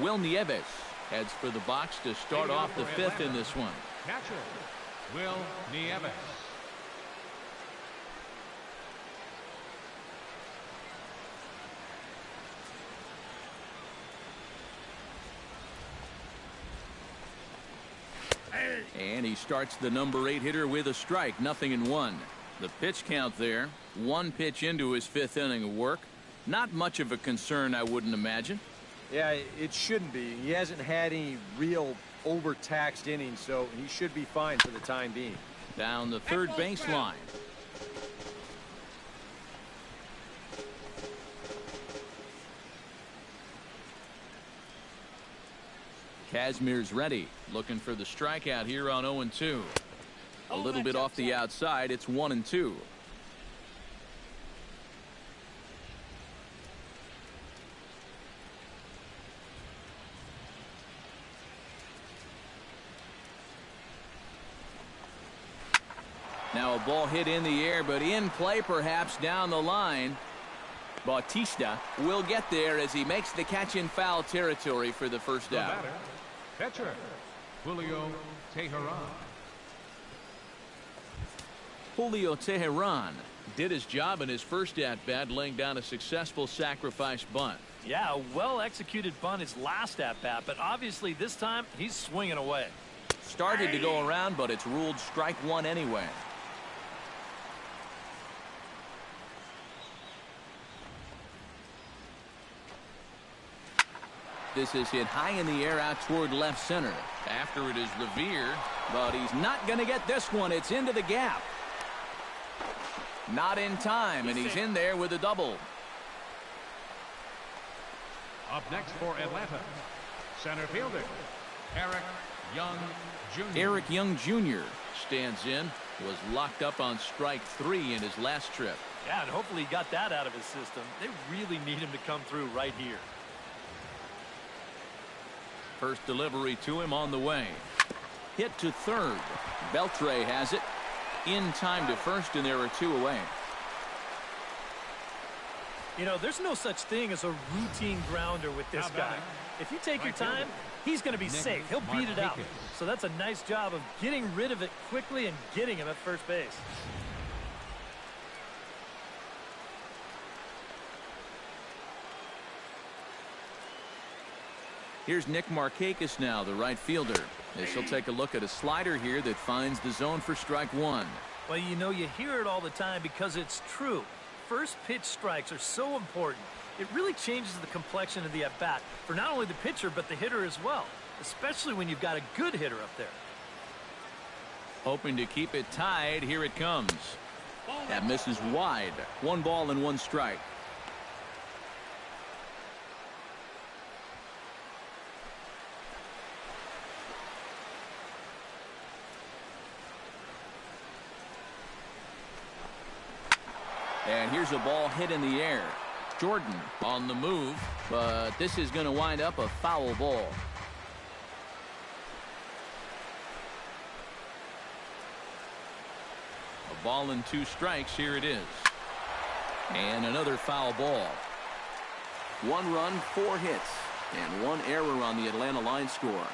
Will Nieves heads for the box to start off the fifth in this one. Catcher, Will Nieves. And he starts the number 8 hitter with a strike. 0-1. The pitch count there. 1 pitch into his 5th inning of work. Not much of a concern, I wouldn't imagine. Yeah, it shouldn't be. He hasn't had any real overtaxed innings, so he should be fine for the time being. Down the third baseline. Kazmir's ready, looking for the strikeout here on 0-2. A little bit off the outside. It's 1-2. Now a ball hit in the air, but in play perhaps down the line. Bautista will get there as he makes the catch in foul territory for the first out. Catcher, Julio Teheran. Julio Teheran did his job in his first at-bat, laying down a successful sacrifice bunt. Yeah, a well-executed bunt his last at-bat, but obviously this time he's swinging away. Started to go around, but it's ruled strike one anyway. This is hit high in the air out toward left center. After it is Revere, but he's not going to get this one. It's into the gap. Not in time, and he's in there with a double. Up next for Atlanta, center fielder, Eric Young Jr. Eric Young Jr. stands in. Was locked up on strike 3 in his last trip. Yeah, and hopefully he got that out of his system. They really need him to come through right here. First delivery to him on the way. Hit to third. Beltre has it. In time to first, and there are 2 away. You know, there's no such thing as a routine grounder with this guy. If you take your time, he's going to be safe. He'll beat it out. So that's a nice job of getting rid of it quickly and getting him at first base. Here's Nick Markakis now, the right fielder. This will take a look at a slider here that finds the zone for strike 1. Well, you know, you hear it all the time because it's true. First pitch strikes are so important. It really changes the complexion of the at-bat for not only the pitcher but the hitter as well, especially when you've got a good hitter up there. Hoping to keep it tied. Here it comes. That misses wide. 1 ball and 1 strike. And here's a ball hit in the air. Jordan on the move, but this is going to wind up a foul ball. A ball and 2 strikes. Here it is. And another foul ball. 1 run, 4 hits, and 1 error on the Atlanta line score.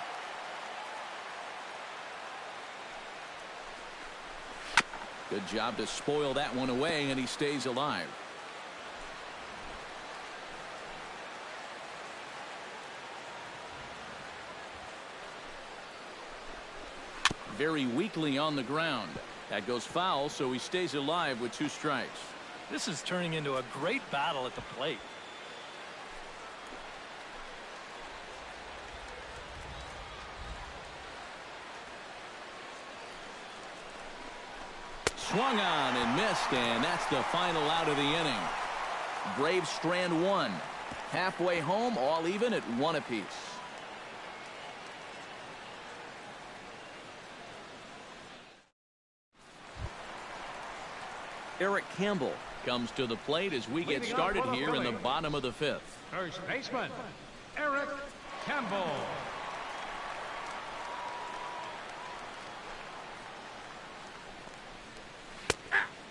Good job to spoil that one away, and he stays alive. Very weakly on the ground. That goes foul, so he stays alive with 2 strikes. This is turning into a great battle at the plate. Swung on and missed, and that's the final out of the inning. Braves strand 1. Halfway home, all even at 1 apiece. Eric Campbell comes to the plate as we get started here in the bottom of the 5th. First baseman, Eric Campbell.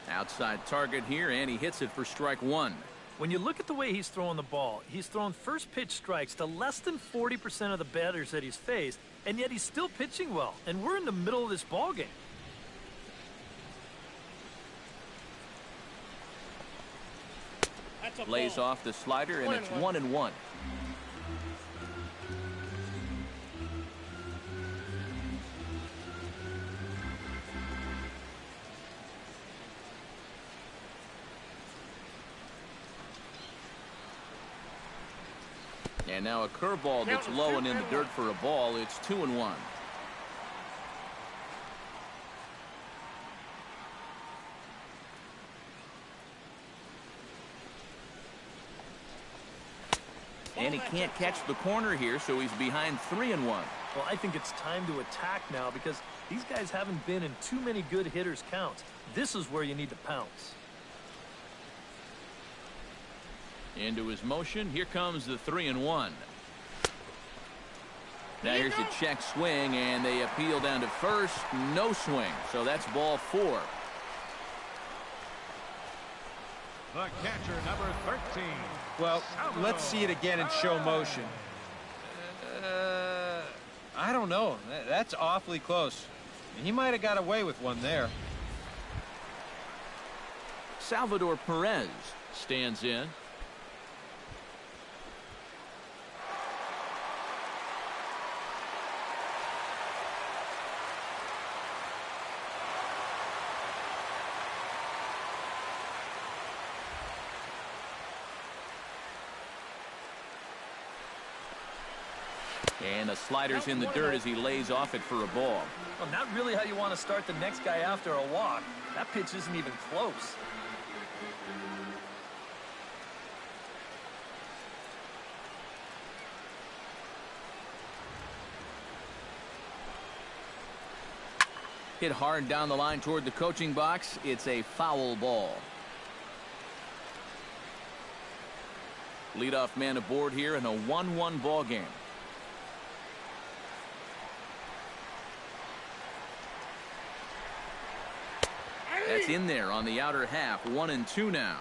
Outside target here, and he hits it for strike 1. When you look at the way he's throwing the ball, he's thrown first pitch strikes to less than 40% of the batters that he's faced, and yet he's still pitching well, and we're in the middle of this ball game. Lays off the slider, and it's 1-1. And now a curveball that's low and in the dirt for a ball. It's 2-1. And he can't catch the corner here, so he's behind 3-1. Well, I think it's time to attack now because these guys haven't been in too many good hitters' counts. This is where you need to pounce. Into his motion. Here comes the 3-1. Now here's a check swing, and they appeal down to first. No swing, so that's ball 4. The catcher, number 13. Well, let's see it again in show motion. I don't know. That's awfully close. He might have got away with one there. Salvador Perez stands in. And the slider's in the dirt as he lays off it for a ball. Well, not really how you want to start the next guy after a walk. That pitch isn't even close. Hit hard down the line toward the coaching box. It's a foul ball. Leadoff man aboard here in a 1-1 ball game. That's in there on the outer half. 1-2 now.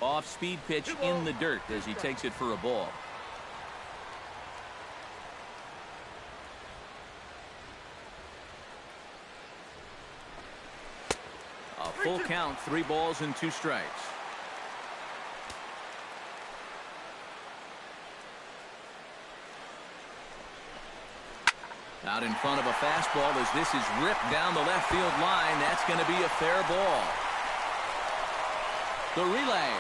Off-speed pitch in the dirt as he takes it for a ball. A full count, 3 balls and 2 strikes. Out in front of a fastball as this is ripped down the left field line. That's going to be a fair ball. The relay.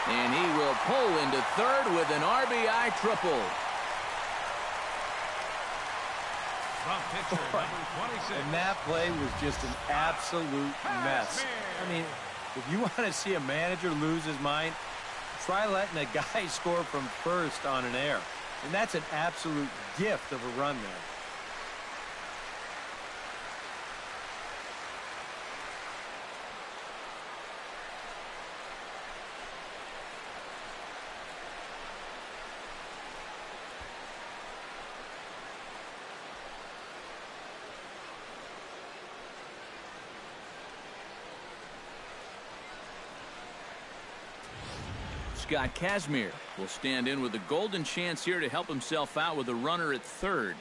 And he will pull into third with an RBI triple. From pitcher number 26. And that play was just an absolute mess. I mean, if you want to see a manager lose his mind, try letting a guy score from first on an error. And that's an absolute gift of a run there. Scott Kazmir will stand in with a golden chance here to help himself out with a runner at third.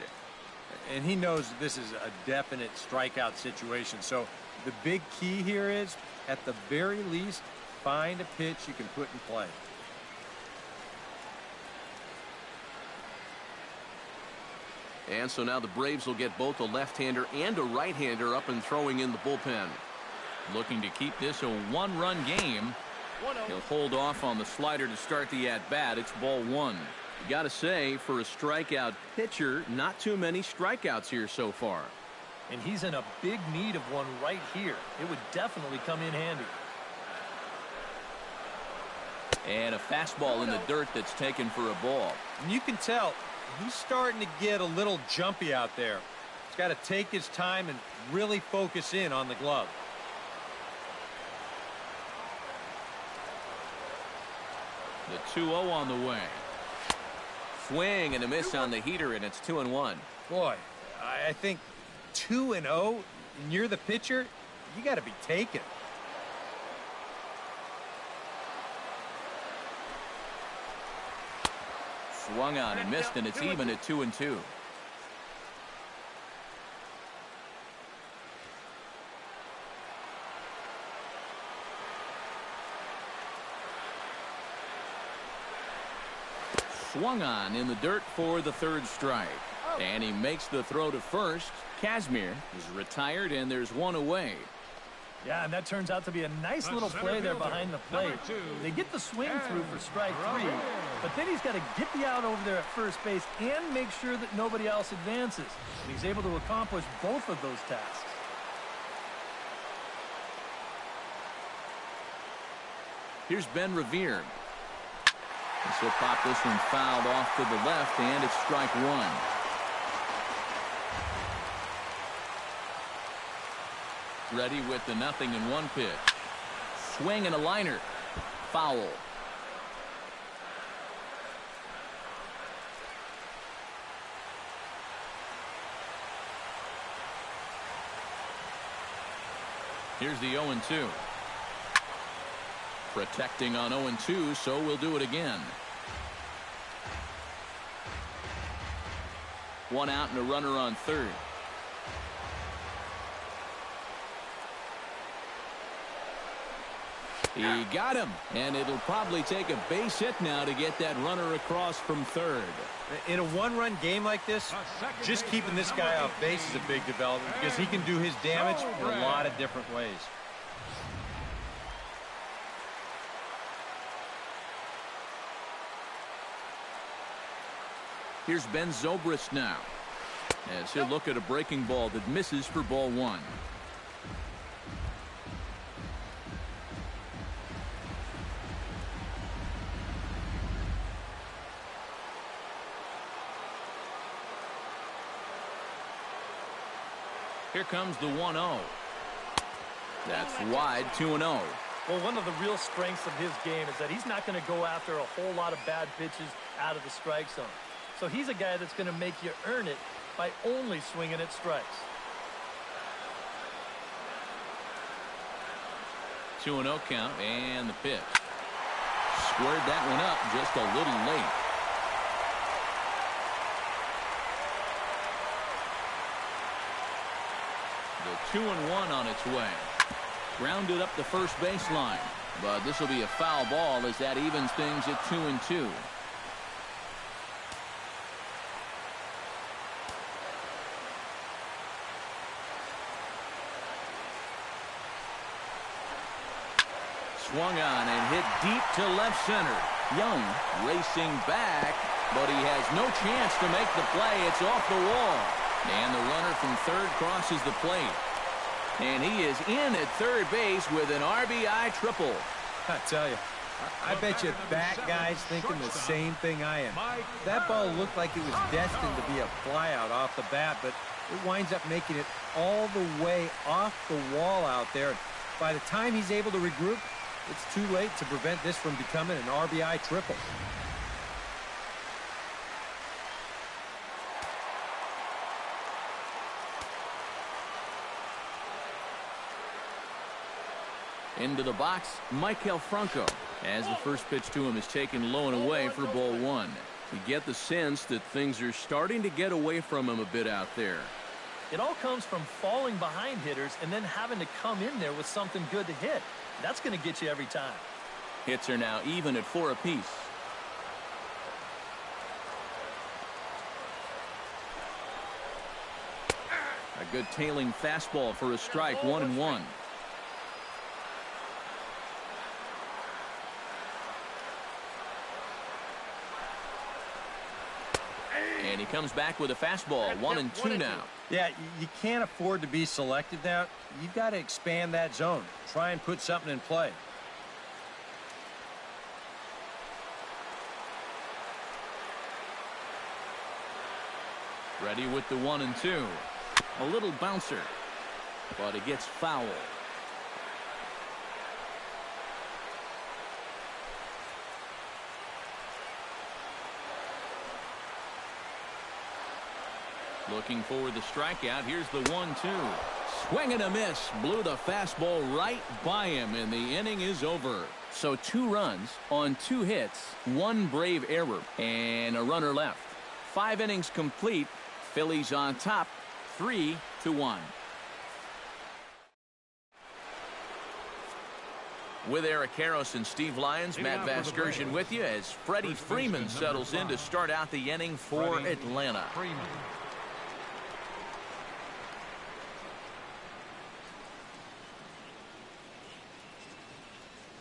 And he knows this is a definite strikeout situation. So the big key here is, at the very least, find a pitch you can put in play. And so now the Braves will get both a left-hander and a right-hander up and throwing in the bullpen. Looking to keep this a 1-run game. He'll hold off on the slider to start the at-bat. It's ball 1. You got to say, for a strikeout pitcher, not too many strikeouts here so far. And he's in a big need of one right here. It would definitely come in handy. And a fastball in the dirt that's taken for a ball. And you can tell he's starting to get a little jumpy out there. He's got to take his time and really focus in on the glove. The 2-0 on the way. Swing and a miss on the heater, and it's 2-1. Boy, I think 2-0, and you're the pitcher, you got to be taken. Swung on and missed, and it's even at 2-2. Swung on in the dirt for the third strike. And he makes the throw to first. Kazmir is retired, and there's one away. Yeah, and that turns out to be a nice little play there behind the plate. They get the swing through for strike 3, but then he's got to get the out over there at first base and make sure that nobody else advances. And he's able to accomplish both of those tasks. Here's Ben Revere. This will pop this one fouled off to the left, and it's strike 1. Ready with the 0-1 pitch. Swing and a liner. Foul. Here's the 0-2. Protecting on 0-2, so we'll do it again. 1 out and a runner on third. He got him, and it'll probably take a base hit now to get that runner across from third. In a one-run game like this, just keeping this guy off base is a big development because he can do his damage in a lot of different ways. Here's Ben Zobrist now, as he'll look at a breaking ball that misses for ball 1. Here comes the 1-0. That's wide, 2-0. Well, one of the real strengths of his game is that he's not going to go after a whole lot of bad pitches out of the strike zone. So he's a guy that's going to make you earn it by only swinging at strikes. 2-0 count, and the pitch. Squared that one up just a little late. The 2-1 on its way. Grounded up the first baseline, but this will be a foul ball as that evens things at 2-2. Swung on and hit deep to left center. Young racing back, but he has no chance to make the play. It's off the wall. And the runner from third crosses the plate. And he is in at third base with an RBI triple. I tell you, I bet you that guy's thinking the same thing I am. That ball looked like it was destined to be a flyout off the bat, but it winds up making it all the way off the wall out there. By the time he's able to regroup, it's too late to prevent this from becoming an RBI triple. Into the box, Maikel Franco, as the first pitch to him is taken low and away for ball 1. You get the sense that things are starting to get away from him a bit out there. It all comes from falling behind hitters and then having to come in there with something good to hit. That's going to get you every time. Hits are now even at 4 apiece. A good tailing fastball for a strike, 1-1. And he comes back with a fastball, 1-2 now. Yeah, you can't afford to be selective now. You've got to expand that zone. Try and put something in play. Ready with the 1-2. A little bouncer, but it gets foul. Looking for the strikeout. Here's the 1-2. Swing and a miss. Blew the fastball right by him, and the inning is over. So 2 runs on 2 hits, 1 brave error, and a runner left. 5 innings complete. Phillies on top, 3-1. With Eric Karros and Steve Lyons, Matt Vasgersian with you as Freddie Freeman settles in to start out the inning for Atlanta.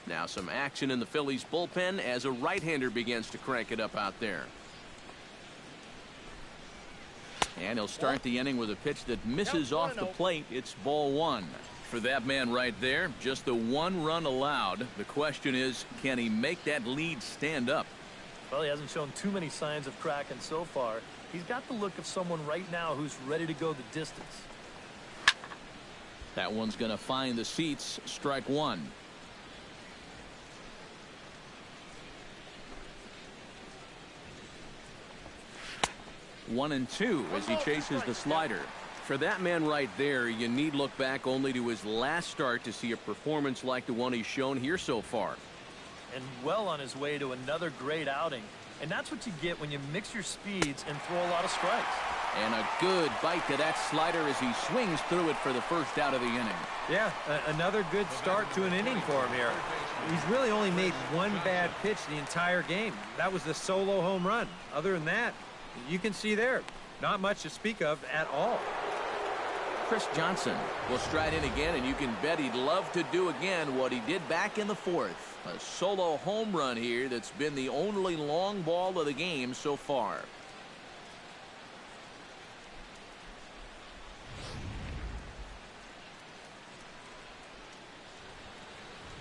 Now some action in the Phillies bullpen as a right-hander begins to crank it up out there. And he'll start the inning with a pitch that misses off the plate. It's ball 1. For that man right there, just the 1 run allowed. The question is, can he make that lead stand up? Well, he hasn't shown too many signs of cracking so far. He's got the look of someone right now who's ready to go the distance. That one's going to find the seats. Strike 1. One and 2 as he chases the slider. For that man right there, you need look back only to his last start to see a performance like the one he's shown here so far. And well on his way to another great outing. And that's what you get when you mix your speeds and throw a lot of strikes. And a good bite to that slider as he swings through it for the first out of the inning. Yeah, another good start to an inning for him here. He's really only made one bad pitch the entire game. That was the solo home run. Other than that, you can see there, not much to speak of at all. Chris Johnson will stride in again, and you can bet he'd love to do again what he did back in the fourth. A solo home run here that's been the only long ball of the game so far.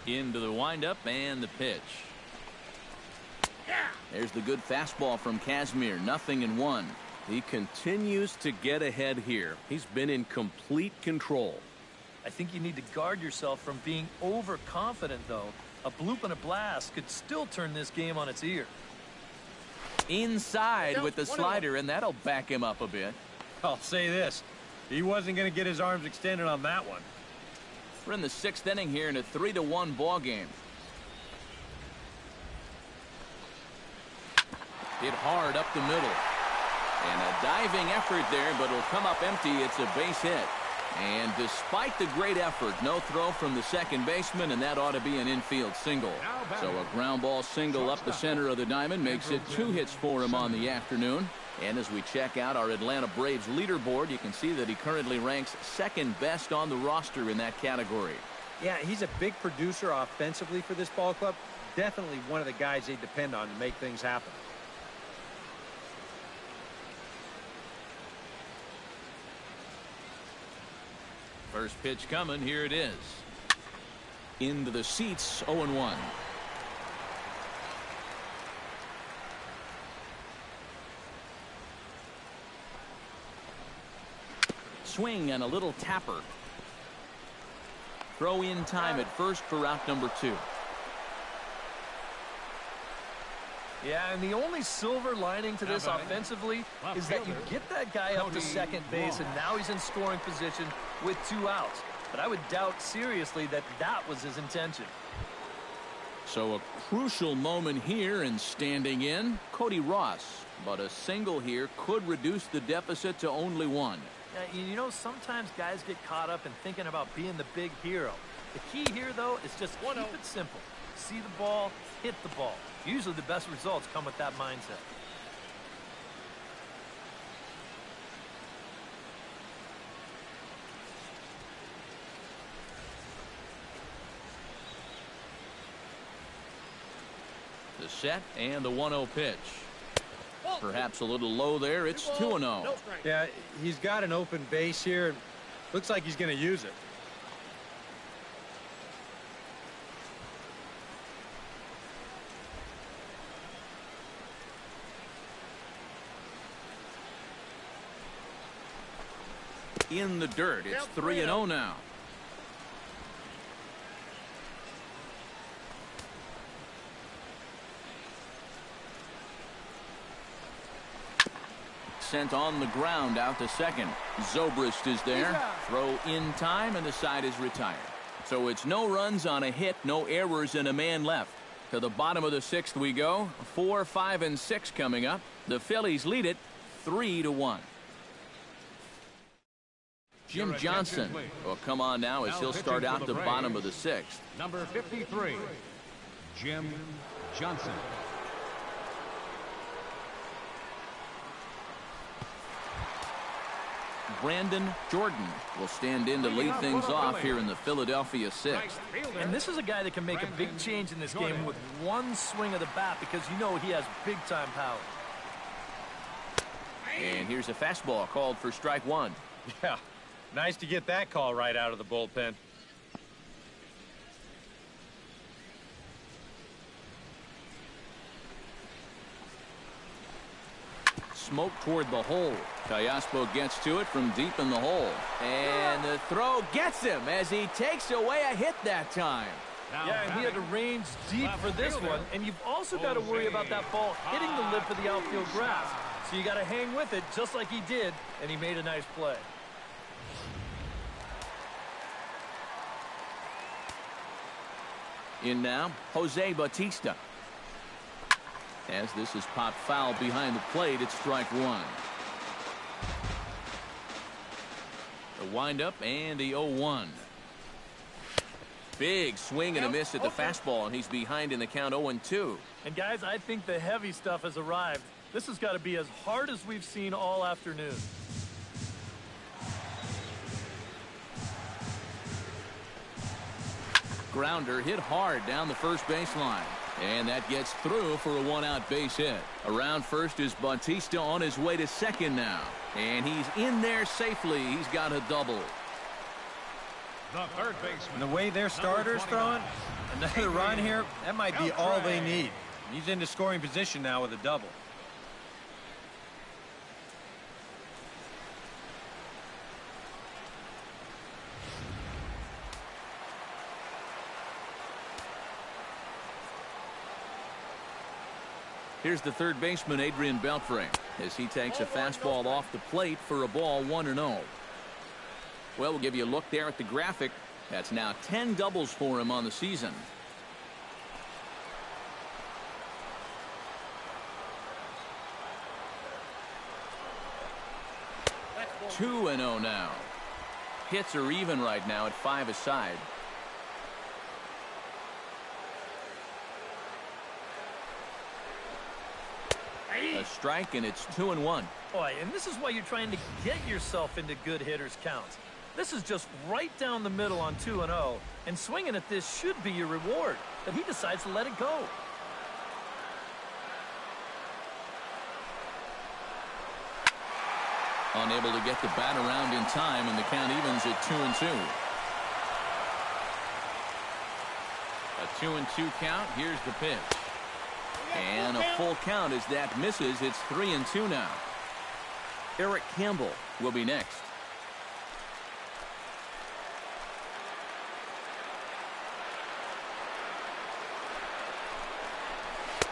Into the windup and the pitch. There's the good fastball from Kazmir. 0-1. He continues to get ahead here. He's been in complete control. I think you need to guard yourself from being overconfident, though. A bloop and a blast could still turn this game on its ear. Inside with the slider, and that'll back him up a bit. I'll say this. He wasn't going to get his arms extended on that one. We're in the 6th inning here in a 3-1 ball game. Hit hard up the middle. And a diving effort there, but it'll come up empty. It's a base hit. And despite the great effort, no throw from the second baseman, and that ought to be an infield single. So a ground ball single up the center of the diamond makes it 2 hits for him on the afternoon. And as we check out our Atlanta Braves leaderboard, you can see that he currently ranks 2nd best on the roster in that category. Yeah, he's a big producer offensively for this ball club. Definitely one of the guys they depend on to make things happen. First pitch coming. Here it is. Into the seats. 0-1. Swing and a little tapper. Throw in time at first for out number 2. Yeah, and the only silver lining to this offensively is that you get that guy up to second base, and now he's in scoring position with 2 outs. But I would doubt seriously that that was his intention. So a crucial moment here, and standing in, Cody Ross. But a single here could reduce the deficit to only 1. You know, sometimes guys get caught up in thinking about being the big hero. The key here, though, is just keep it simple. See the ball, hit the ball. Usually the best results come with that mindset. The set and the 1-0 pitch. Perhaps a little low there. It's 2-0. Yeah, he's got an open base here. Looks like he's going to use it. In the dirt. It's 3-0 now. Sent on the ground out to second. Zobrist is there. Throw in time, and the side is retired. So it's no runs on a hit, no errors, and a man left. To the bottom of the 6th we go. 4, 5, and 6 coming up. The Phillies lead it 3-1. Jim Johnson will come on now as he'll start out the bottom of the 6th. Number 53, Jim Johnson. Brandon Jordan will stand in to lead things off here in the Philadelphia 6th. And this is a guy that can make a big change in this game with one swing of the bat, because you know he has big-time power. And here's a fastball called for strike 1. Yeah, nice to get that call right out of the bullpen. Smoke toward the hole. Callaspo gets to it from deep in the hole. And the throw gets him as he takes away a hit that time. Yeah, and he had to range deep for this one. And you've also got to worry about that ball hitting the lip of the outfield grass. So you got to hang with it just like he did, and he made a nice play. In now, Jose Bautista. As this is popped foul behind the plate, it's strike one. The windup and the 0-1. Big swing and a miss at the fastball, and he's behind in the count 0-2. And guys, I think the heavy stuff has arrived. This has got to be as hard as we've seen all afternoon. Grounder hit hard down the first baseline. And that gets through for a one-out base hit. Around first is Bautista on his way to second now. And he's in there safely. He's got a double. The third baseman. And the way their starter's throwing, another run here, that might be all they need. He's into scoring position now with a double. Here's the third baseman, Adrian Beltre, as he takes a fastball off the plate for a ball 1-0. Well, we'll give you a look there at the graphic. That's now 10 doubles for him on the season. That's 2-0 now. Hits are even right now at 5 aside. A strike, and it's 2-1. Boy, and this is why you're trying to get yourself into good hitters counts. This is just right down the middle on 2-0, and swinging at this should be your reward, but he decides to let it go. Unable to get the bat around in time, and the count evens at 2-2. A 2-2 count. Here's the pitch. And a full count as that misses. It's 3-2 now. Eric Campbell will be next.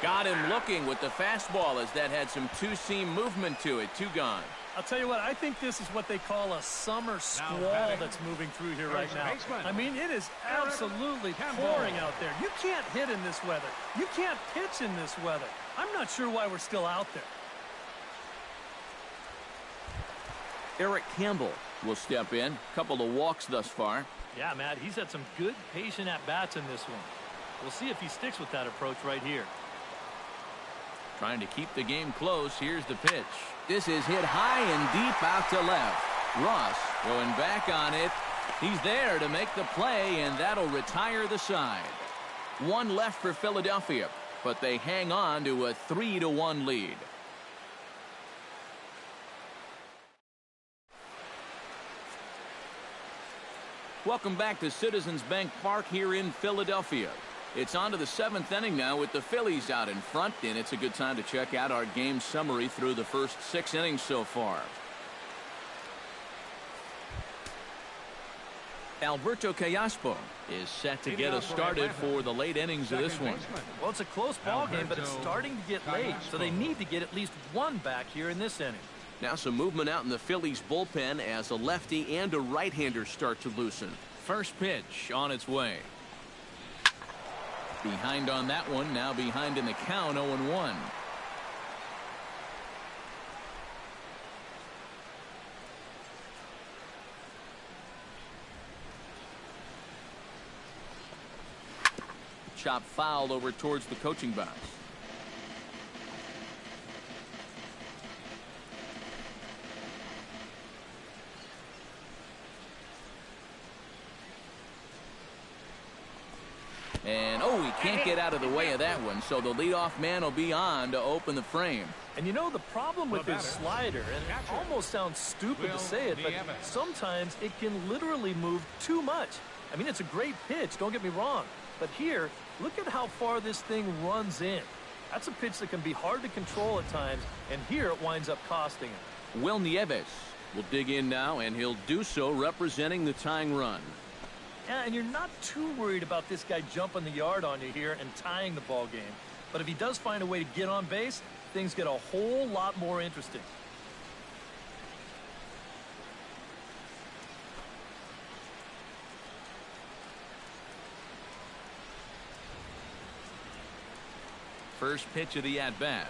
Got him looking with the fastball as that had some two-seam movement to it. 2 gone. I'll tell you what, I think this is what they call a summer squall that's moving through here right now. I mean, it is absolutely pouring out there. You can't hit in this weather. You can't pitch in this weather. I'm not sure why we're still out there. Eric Campbell will step in. Couple of walks thus far. Yeah, Matt, he's had some good patient at-bats in this one. We'll see if he sticks with that approach right here. Trying to keep the game close. Here's the pitch. This is hit high and deep out to left. Ross going back on it. He's there to make the play, and that'll retire the side. 1 left for Philadelphia, but they hang on to a 3-1 lead. Welcome back to Citizens Bank Park here in Philadelphia. It's on to the 7th inning now with the Phillies out in front, and it's a good time to check out our game summary through the first 6 innings so far. Alberto Callaspo is set to get us started for the late innings of this one. Well, it's a close ball game, but it's starting to get late, so they need to get at least 1 back here in this inning. Now some movement out in the Phillies bullpen as a lefty and a right-hander start to loosen. First pitch on its way. Behind on that one, now behind in the count, 0-1. Chop foul over towards the coaching box. And, oh, he can't get out of the way of that one, so the leadoff man will be on to open the frame. And you know the problem with his slider, and it almost sounds stupid to say it, but sometimes it can literally move too much. I mean, it's a great pitch, don't get me wrong. But here, look at how far this thing runs in. That's a pitch that can be hard to control at times, and here it winds up costing him. Will Nieves will dig in now, and he'll do so representing the tying run. Yeah, and you're not too worried about this guy jumping the yard on you here and tying the ball game. But if he does find a way to get on base, things get a whole lot more interesting. First pitch of the at-bat.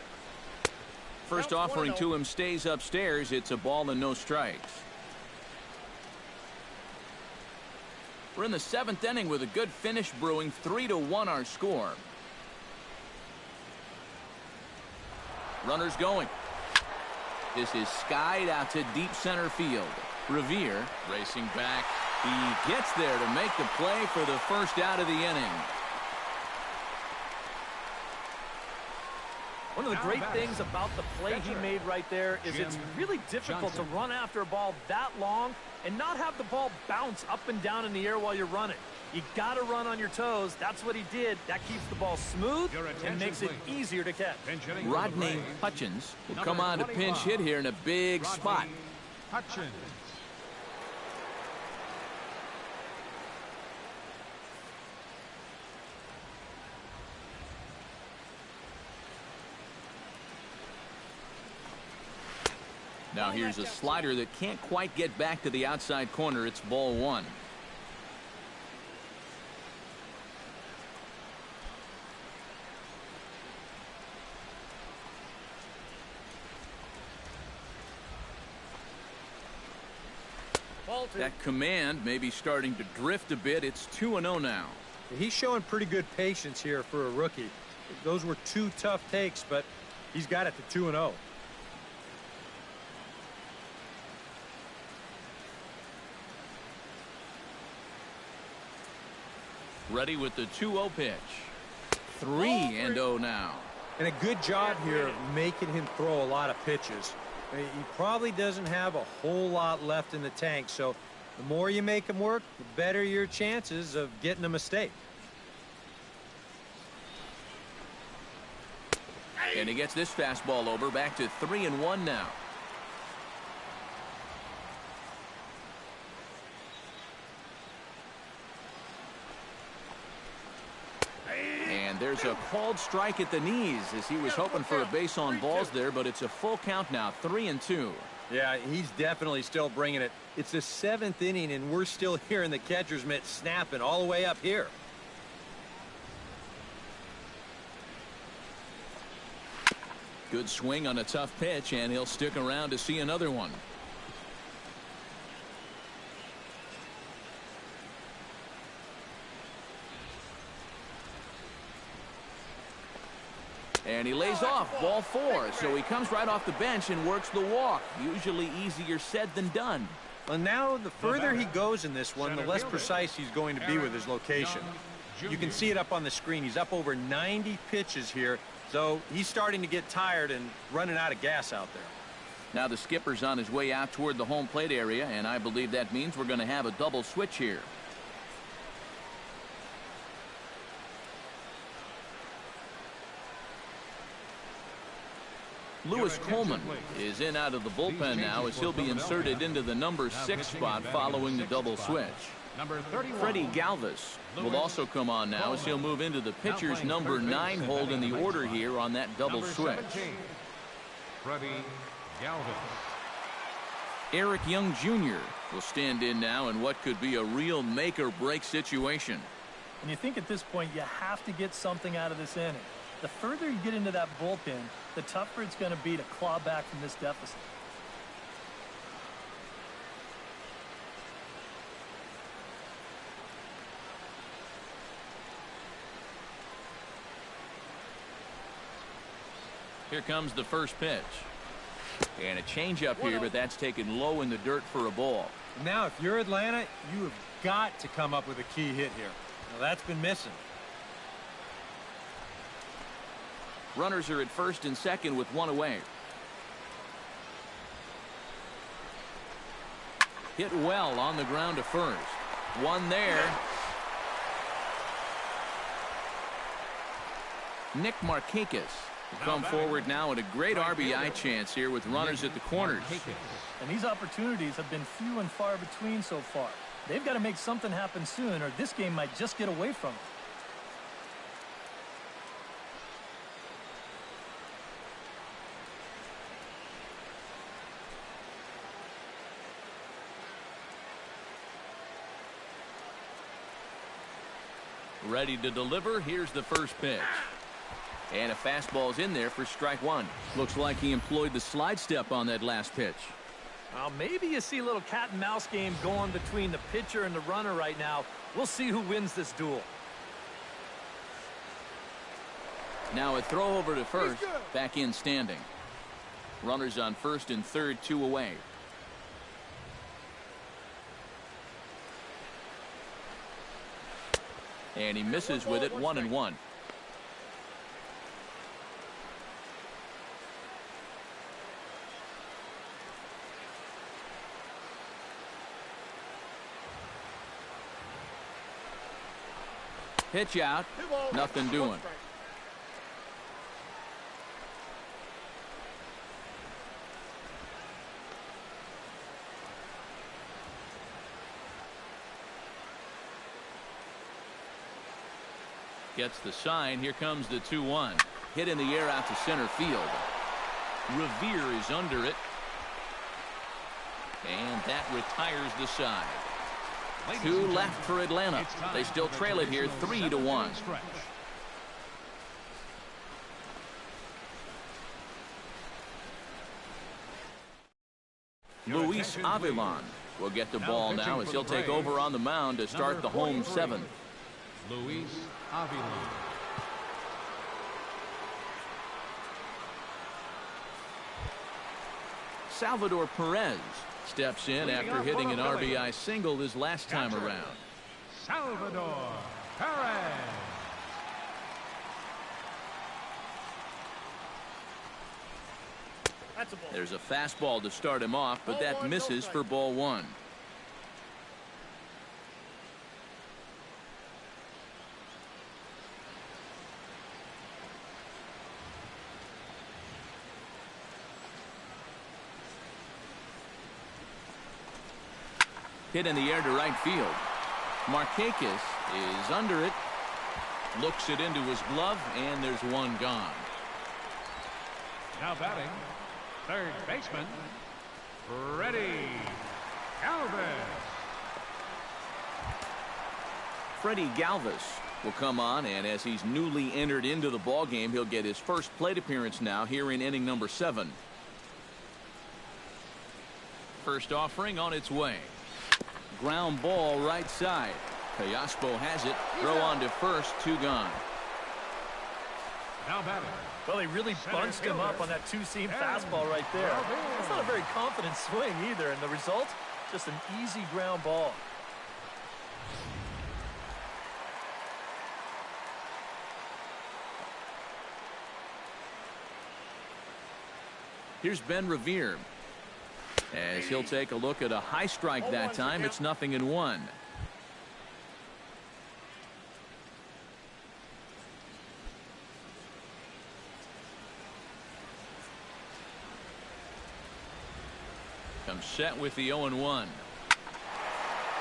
First offering to him stays upstairs. It's a ball and no strikes. We're in the 7th inning with a good finish brewing. 3-1 our score. Runners going. This is skied out to deep center field. Revere racing back. He gets there to make the play for the first out of the inning. One of the great things about the play he made right there is it's really difficult to run after a ball that long and not have the ball bounce up and down in the air while you're running. You got to run on your toes. That's what he did. That keeps the ball smooth and makes it easier to catch. Rodney Hutchins will come on to pinch hit here in a big spot. Hutchins. Now here's a slider that can't quite get back to the outside corner. It's ball 1. That command may be starting to drift a bit. It's 2-0 now. He's showing pretty good patience here for a rookie. Those were 2 tough takes, but he's got it to 2-0. Ready with the 2-0 pitch. 3-0 now. And a good job here making him throw a lot of pitches. He probably doesn't have a whole lot left in the tank, so the more you make him work, the better your chances of getting a mistake. And he gets this fastball over. Back to 3-1 now. And there's a called strike at the knees as he was hoping for a base on balls there, but it's a full count now. 3-2. Yeah, he's definitely still bringing it. It's the 7th inning, and we're still hearing the catcher's mitt snapping all the way up here. Good swing on a tough pitch, and he'll stick around to see another one. And he lays off. Ball 4. So he comes right off the bench and works the walk. Usually easier said than done. Well, now the further he goes in this one, the less precise he's going to be with his location. You can see it up on the screen. He's up over 90 pitches here. So he's starting to get tired and running out of gas out there. Now the skipper's on his way out toward the home plate area, and I believe that means we're going to have a double switch here. Lewis Coleman is in out of the bullpen now as he'll be inserted into the number 6 spot following the double switch. Freddie Galvis will also come on now as he'll move into the pitcher's number 9 hold in the order here on that double switch. Freddie Galvis. Eric Young Jr. will stand in now in what could be a real make-or-break situation. And you think at this point you have to get something out of this inning. The further you get into that bullpen, the tougher it's going to be to claw back from this deficit. Here comes the first pitch. And a changeup here, but that's taken low in the dirt for a ball. Now, if you're Atlanta, you have got to come up with a key hit here. Now, that's been missing. Runners are at first and second with 1 away. Hit well on the ground to first. 1 there. Nick Markakis will come forward now in a great RBI chance here with runners at the corners. And these opportunities have been few and far between so far. They've got to make something happen soon, or this game might just get away from them. Ready to deliver. Here's the first pitch. And a fastball's in there for strike one. Looks like he employed the slide step on that last pitch. Well, maybe you see a little cat and mouse game going between the pitcher and the runner right now. We'll see who wins this duel. Now a throw over to first, back in standing. Runners on first and third, 2 away. And he misses with it, 1-1. Pitch out, nothing doing. Gets the sign. Here comes the 2-1. Hit in the air out to center field. Revere is under it. And that retires the side. 2 left for Atlanta. They still trail it here 3-1. Luis Avilan will get the ball now as he'll take over on the mound to start the home 7th. Luis Avilan. Salvador Perez steps in after hitting an RBI single his last time around. Salvador Perez. There's a fastball to start him off, but that misses for ball 1. Hit in the air to right field. Markakis is under it. Looks it into his glove, and there's one gone. Now batting, third baseman, Freddie Galvis. Freddie Galvis will come on, and as he's newly entered into the ballgame, he'll get his first plate appearance now here in inning number 7. First offering on its way. Ground ball right side. Callaspo has it. Throw on to first. 2 gone. Now batting. Well, he really bunched him up on that two-seam fastball right there. That's not a very confident swing either, and the result, just an easy ground ball. Here's Ben Revere. As he'll take a look at a high strike that time. It's 0-1. Comes set with the 0-1.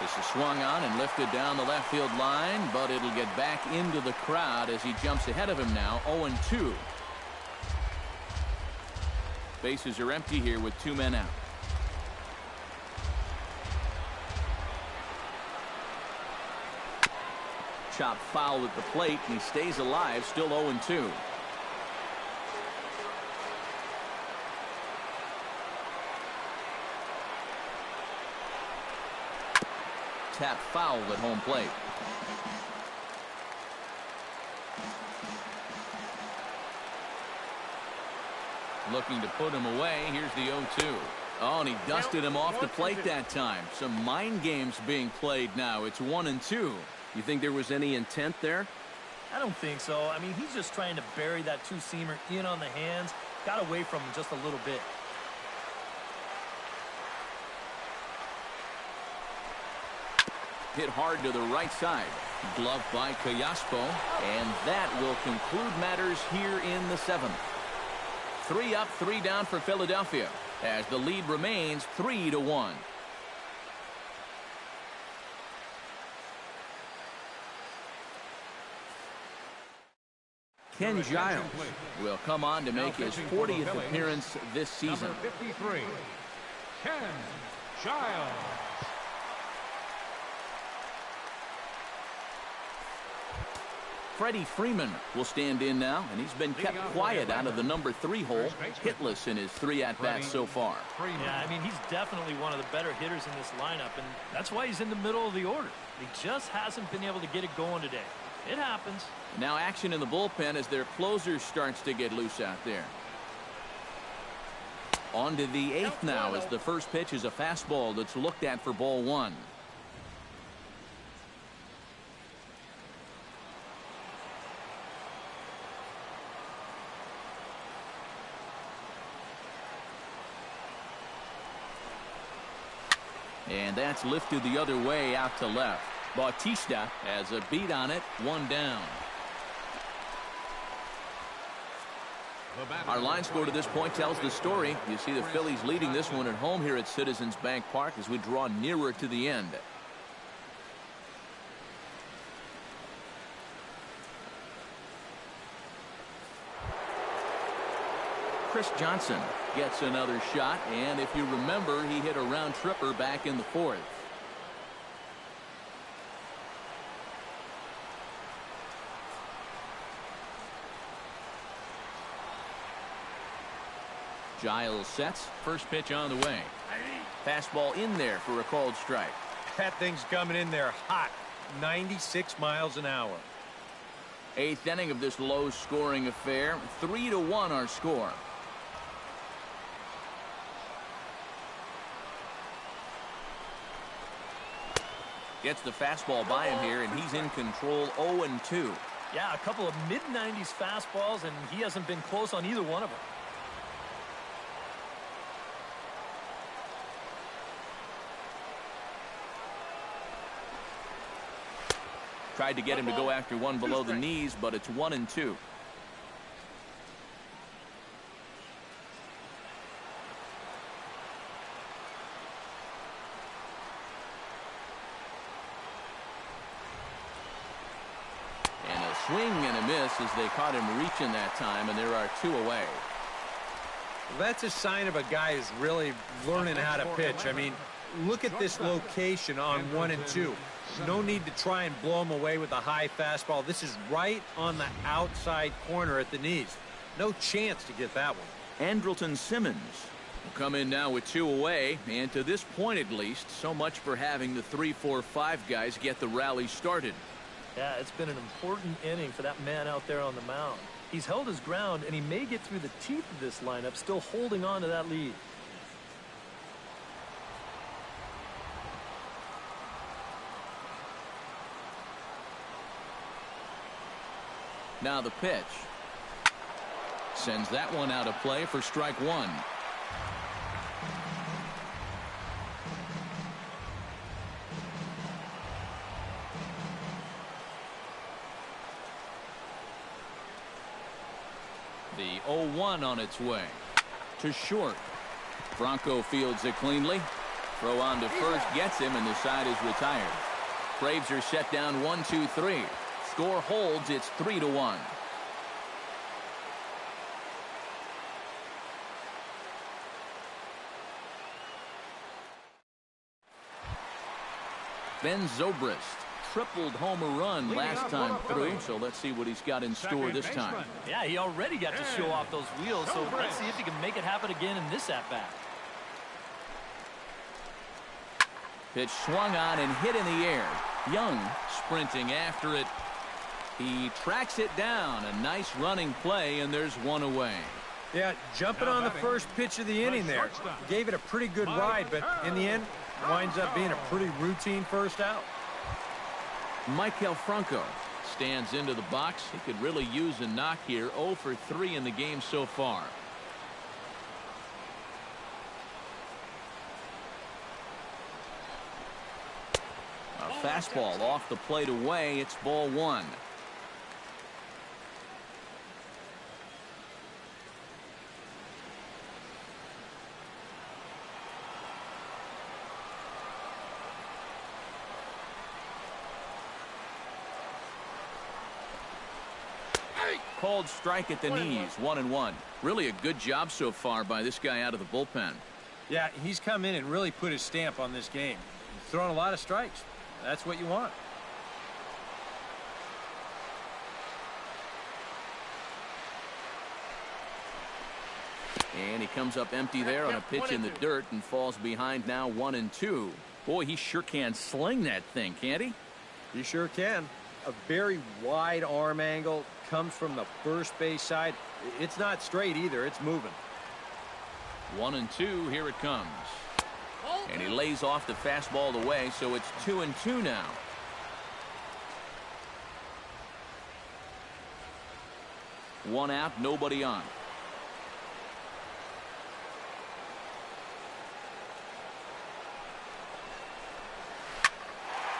This is swung on and lifted down the left field line, but it'll get back into the crowd as he jumps ahead of him now. 0-2. Bases are empty here with 2 men out. Chop foul at the plate, and he stays alive, still 0-2. Tap foul at home plate. Looking to put him away. Here's the 0-2. Oh, and he dusted him off the plate that time. Some mind games being played now. It's 1-2. You think there was any intent there? I don't think so. I mean, he's just trying to bury that two-seamer in on the hands. Got away from him just a little bit. Hit hard to the right side. Glove by Callaspo. And that will conclude matters here in the 7th. 3 up, 3 down for Philadelphia, as the lead remains 3-1. Ken Giles will come on to make his 40th appearance this season. Number 53, Ken Giles. Freddie Freeman will stand in now, and he's been kept quiet out of the number 3 hole, hitless in his 3 at-bats so far. Yeah, I mean, he's definitely one of the better hitters in this lineup, and that's why he's in the middle of the order. He just hasn't been able to get it going today. It happens. Now action in the bullpen as their closer starts to get loose out there. On to the 8th now as the first pitch is a fastball that's looked at for ball 1. And that's lifted the other way out to left. Bautista has a beat on it, 1 down. Our line score to this point tells the story. You see the Phillies leading this one at home here at Citizens Bank Park as we draw nearer to the end. Chris Johnson gets another shot, and if you remember, he hit a round tripper back in the 4th. Giles sets. First pitch on the way. Fastball in there for a called strike. That thing's coming in there hot. 96 miles an hour. 8th inning of this low-scoring affair. 3-1 our score. Gets the fastball by him here, and he's in control 0-2. Yeah, a couple of mid-90s fastballs, and he hasn't been close on either one of them. Tried to get him to go after one below the knees, but it's 1-2. And a swing and a miss as they caught him reaching that time, and there are 2 away. Well, that's a sign of a guy who's really learning how to pitch. I mean, look at this location on 1 and 2. No need to try and blow him away with a high fastball. This is right on the outside corner at the knees. No chance to get that one. Andrelton Simmons will come in now with 2 away, and to this point at least, so much for having the 3, 4, 5 guys get the rally started. Yeah, it's been an important inning for that man out there on the mound. He's held his ground, and he may get through the teeth of this lineup, still holding on to that lead. Now the pitch. Sends that one out of play for strike 1. The 0-1 on its way. To short. Franco fields it cleanly. Throw on to first gets him, and the side is retired. Braves are set down 1-2-3. Score holds. It's 3-1. Ben Zobrist tripled homer run last time through, so let's see what he's got in store this time. Yeah, he already got to show off those wheels, so let's see if he can make it happen again in this at-bat. Pitch swung on and hit in the air. Young sprinting after it. He tracks it down. A nice running play, and there's 1 away. Yeah, jumping on the first pitch of the inning there. Gave it a pretty good ride, but in the end, winds up being a pretty routine first out. Maikel Franco stands into the box. He could really use a knock here. 0 for 3 in the game so far. A fastball off the plate away. It's ball 1. Called strike at the knees. 1-1. Really a good job so far by this guy out of the bullpen. Yeah, he's come in and really put his stamp on this game. He's thrown a lot of strikes. That's what you want. And he comes up empty there on a pitch in the dirt and falls behind now 1-2. Boy, he sure can sling that thing, can't he? He sure can. A very wide arm angle comes from the first base side. It's not straight either. It's moving. 1-2. Here it comes. And he lays off the fastball away, so it's 2-2 now. One out, nobody on.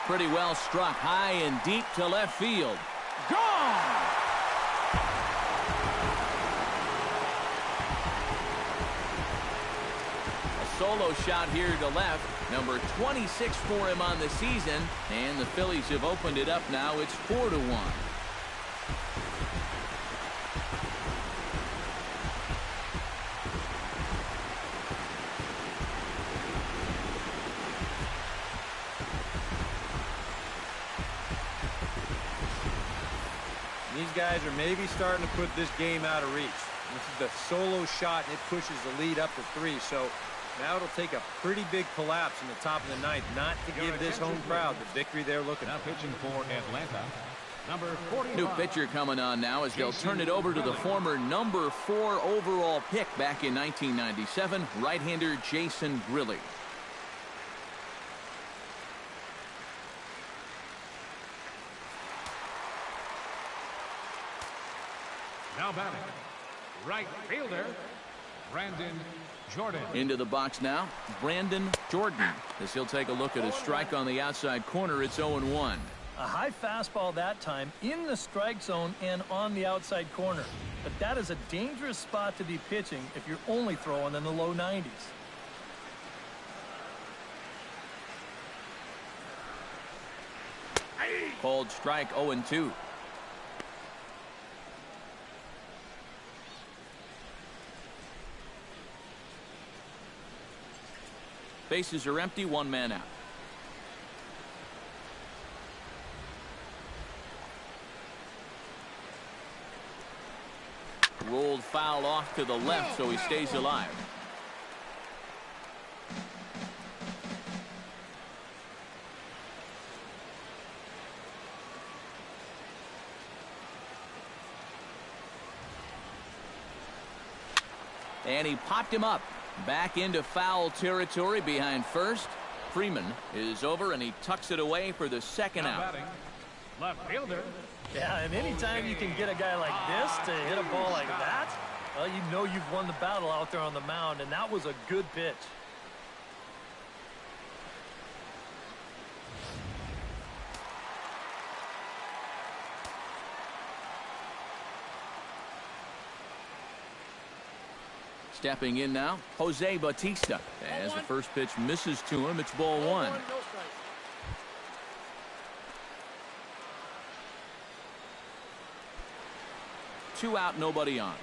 Pretty well struck high and deep to left field. Gone! A solo shot here to left. Number 26 for him on the season. And the Phillies have opened it up now. It's 4-1. These guys are maybe starting to put this game out of reach. This is the solo shot, and it pushes the lead up to 3. So now it'll take a pretty big collapse in the top of the ninth not to give this home crowd the victory they're looking for. Now pitching for Atlanta, number 45. New pitcher coming on now as they'll turn it over to the former number 4 overall pick back in 1997, right-hander Jason Grilli. Now batting, right fielder, Brandon Jordan. Into the box now, Brandon Jordan. As he'll take a look at a strike on the outside corner, it's 0-1. A high fastball that time in the strike zone and on the outside corner. But that is a dangerous spot to be pitching if you're only throwing in the low 90s. Called strike 0-2. Bases are empty, one man out. Rolled foul off to the left, so he stays alive. And he popped him up. Back into foul territory behind first. Freeman is over, and he tucks it away for the second Now out. batting, left fielder. Yeah, and anytime you can get a guy like this to hit a ball like that, well, you know you've won the battle out there on the mound, and that was a good pitch. Stepping in now, Jose Bautista. As the first pitch misses to him, it's ball one. Two out, nobody on.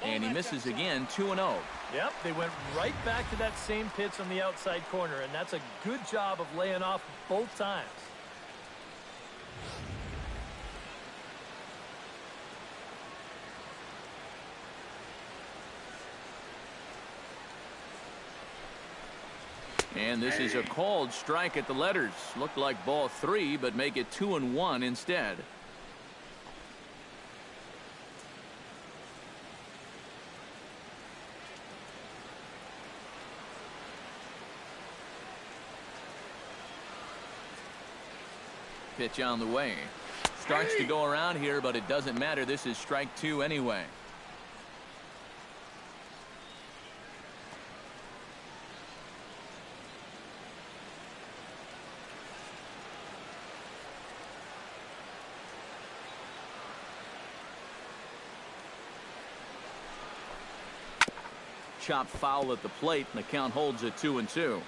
And he misses again, 2-0. Yep, they went right back to that same pitch on the outside corner, and that's a good job of laying off both times. And this is a called strike at the letters. Looked like ball 3, but make it 2-1 instead. Pitch on the way. Starts to go around here, but it doesn't matter. This is strike 2 anyway. Chopped foul at the plate, and the count holds at 2-2.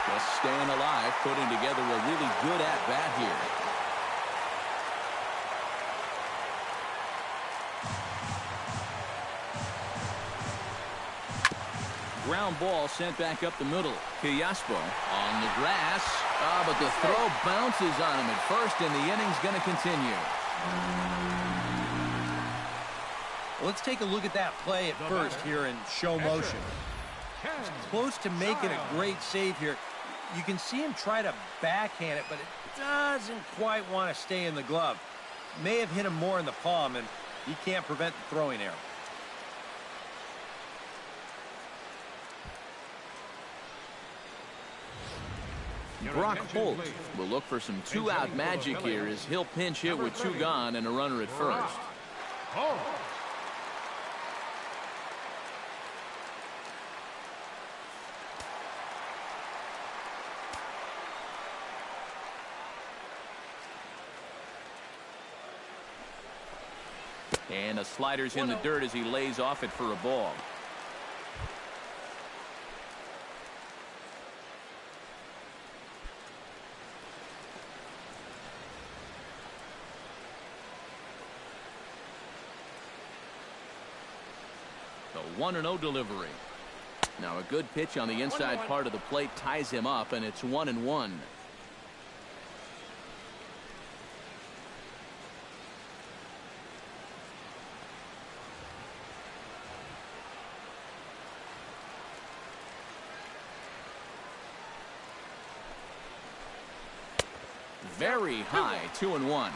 Just staying alive, putting together a really good at-bat here. ground ball sent back up the middle. Callaspo on the grass. But the throw bounces on him at first, and the inning's going to continue. Let's take a look at that play at first here in show motion. It's close to making a great save here. You can see him try to backhand it, but it doesn't quite want to stay in the glove. May have hit him more in the palm, and he can't prevent the throwing error. Brock Holt will look for some two-out magic here as he'll pinch hit with two gone and a runner at first. And a slider's in the dirt as he lays off it for a ball. The 1-0 delivery. Now a good pitch on the inside part of the plate ties him up, and it's 1-1. Very high, 2-1.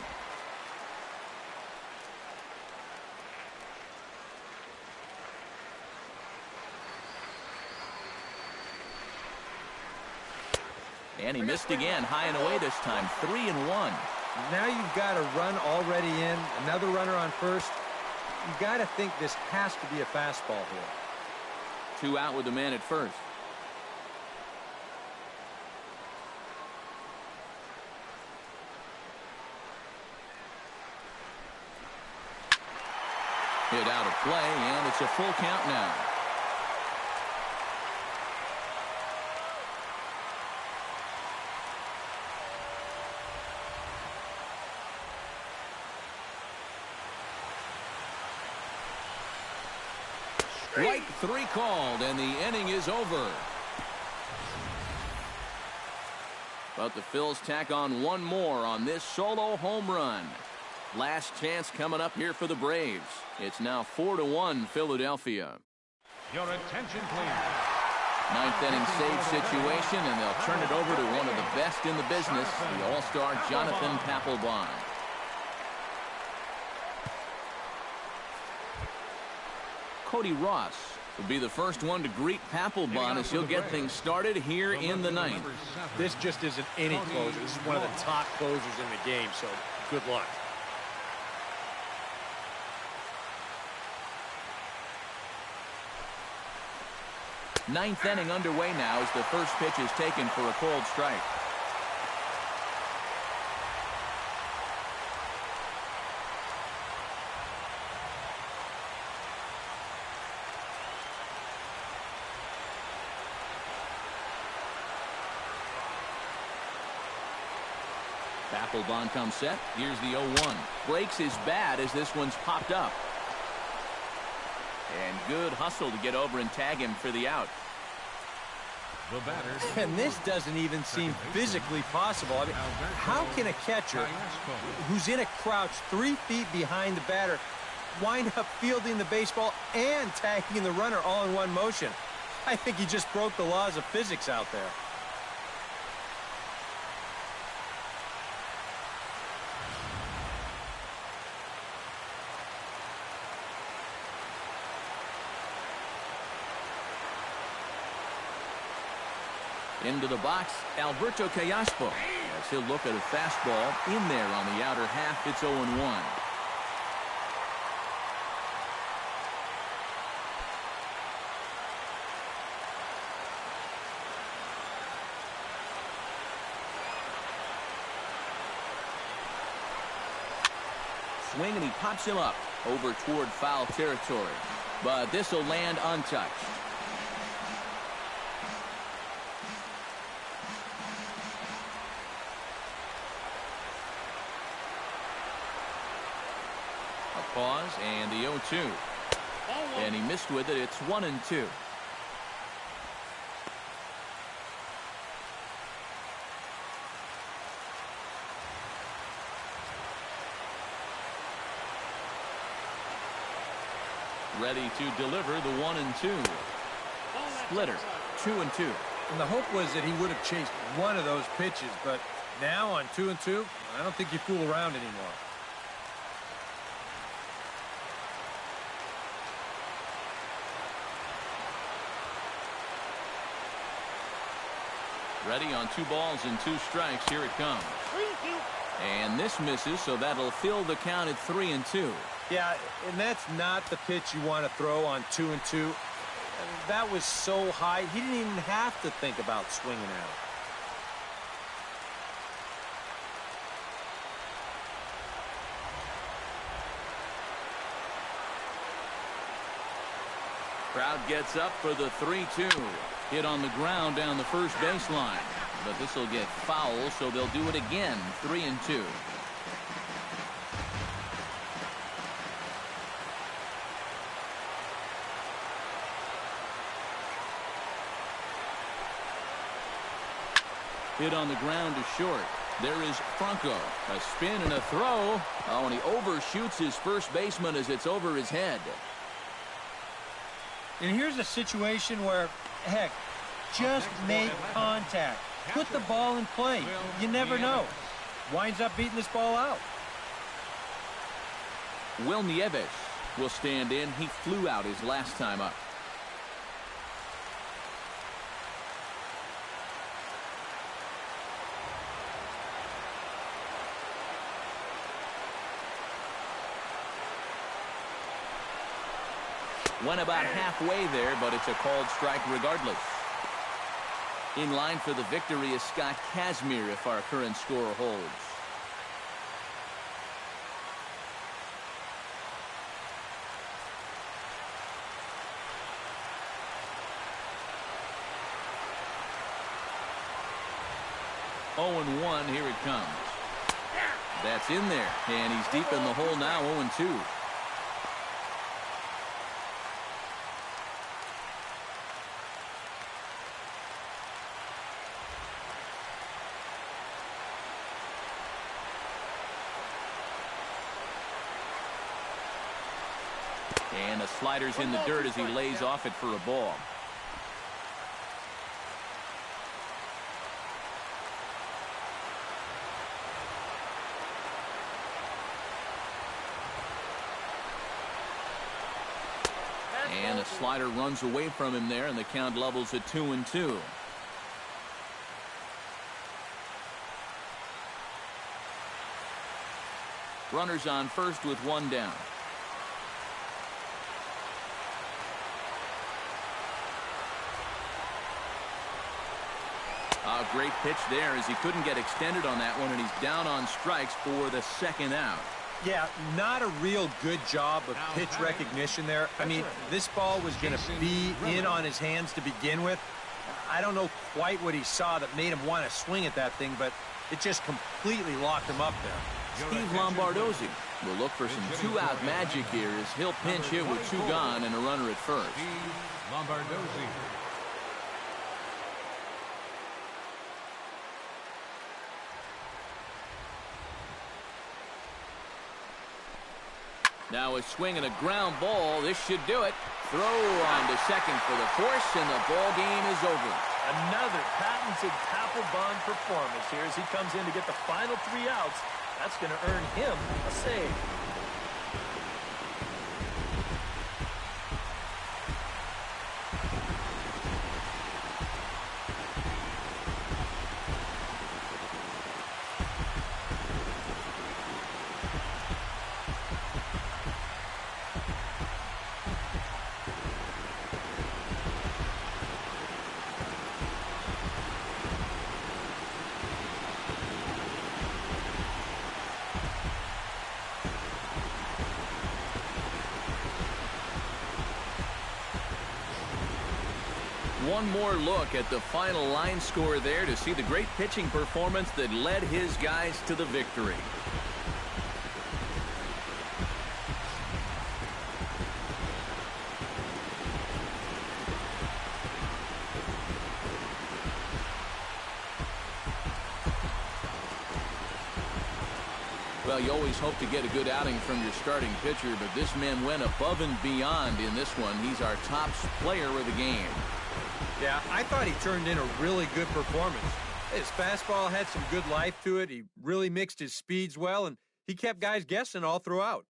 And he missed again, high and away this time, 3-1. Now you've got a run already in, another runner on first. You've got to think this has to be a fastball here. 2 out with the man at first. Hit out of play, and it's a full count now. Strike 3 called, and the inning is over. But the Phils tack on one more on this solo home run. Last chance coming up here for the Braves. It's now 4-1 Philadelphia. Your attention, please. 9th inning save situation, and they'll turn it over to one of the best in the business, the All-Star Jonathan Papelbon. Cody Ross will be the first one to greet Papelbon as he'll get things started here in the 9th. This just isn't any closer. This is one of the top closers in the game, so good luck. Ninth inning underway now as the first pitch is taken for a cold strike. Papelbon comes set. Here's the 0-1. Breaks his bat as this one's popped up. And good hustle to get over and tag him for the out. The batter. And this doesn't even seem physically possible. I mean, how can a catcher who's in a crouch 3 feet behind the batter wind up fielding the baseball and tagging the runner all in one motion? I think he just broke the laws of physics out there. Into the box, Alberto Callaspo. As he'll look at a fastball in there on the outer half. It's 0-1. Swing, and he pops him up over toward foul territory. But this will land untouched. Pause, and the 0-2. And he missed with it. It's 1-2. Ready to deliver the 1-2. Splitter, 2-2. And the hope was that he would have chased one of those pitches, but now on 2-2, I don't think you fool around anymore. Ready on 2 balls and 2 strikes. Here it comes. And this misses, so that'll fill the count at 3-2. Yeah, and that's not the pitch you want to throw on 2-2. That was so high, he didn't even have to think about swinging at it. Crowd gets up for the 3-2. Hit on the ground down the first baseline. But this will get foul, so they'll do it again. 3-2. Hit on the ground to short. There is Franco. A spin and a throw. Oh, and he overshoots his first baseman as it's over his head. And here's a situation where, heck, just make contact. Put the ball in play. You never know. Winds up beating this ball out. Will Nieves will stand in. He flew out his last time up. Went about halfway there, but it's a called strike regardless. In line for the victory is Scott Kazmir if our current score holds. Oh, 0-1, here it comes. That's in there, and he's deep in the hole now, 0-2. And the slider's in the dirt as he lays off it for a ball. And a slider runs away from him there, and the count levels at 2-2. Runners on first with 1 down. A great pitch there as he couldn't get extended on that one, and he's down on strikes for the 2nd out. Yeah, not a real good job of pitch recognition there. I mean, this ball was going to be in on his hands to begin with. I don't know quite what he saw that made him want to swing at that thing, but it just completely locked him up there. Steve Lombardozzi will look for some 2-out magic here as he'll pinch hit with 2 gone and a runner at first. Lombardozzi. Now a swing and a ground ball. This should do it. Throw on to second for the force, and the ball game is over. Another patented Papelbon performance here as he comes in to get the final 3 outs. That's going to earn him a save. One more look at the final line score there to see the great pitching performance that led his guys to the victory. Well, you always hope to get a good outing from your starting pitcher, but this man went above and beyond in this one. He's our top player of the game. Yeah, I thought he turned in a really good performance. His fastball had some good life to it. He really mixed his speeds well, and he kept guys guessing all throughout.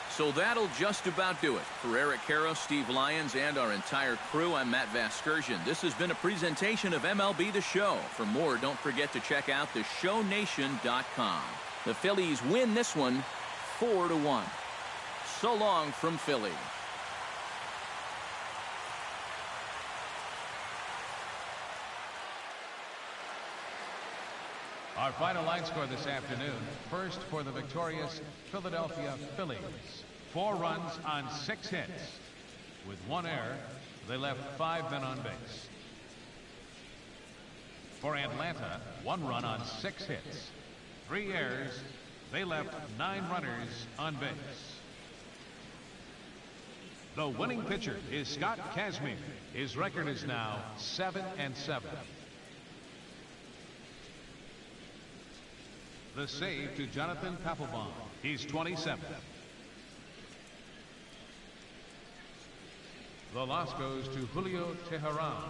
So that'll just about do it. For Eric Caro, Steve Lyons, and our entire crew, I'm Matt Vasgersian. This has been a presentation of MLB The Show. For more, don't forget to check out theshownation.com. The Phillies win this one 4-1. So long from Philly. Our final line score this afternoon. First for the victorious Philadelphia Phillies. 4 runs on 6 hits. With 1 error, they left 5 men on base. For Atlanta, 1 run on 6 hits. 3 errors, they left 9 runners on base. The winning pitcher is Scott Kazmir. His record is now 7-7. The save to Jonathan Papelbon. He's 27. The loss goes to Julio Teheran.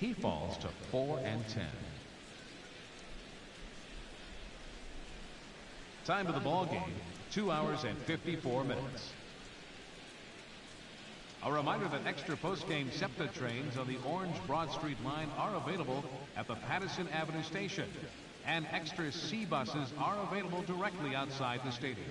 He falls to 4-10. Time of the ball game, 2 hours and 54 minutes. A reminder that extra post-game SEPTA trains on the Orange Broad Street line are available at the Patterson Avenue station, and extra C buses are available directly outside the stadium.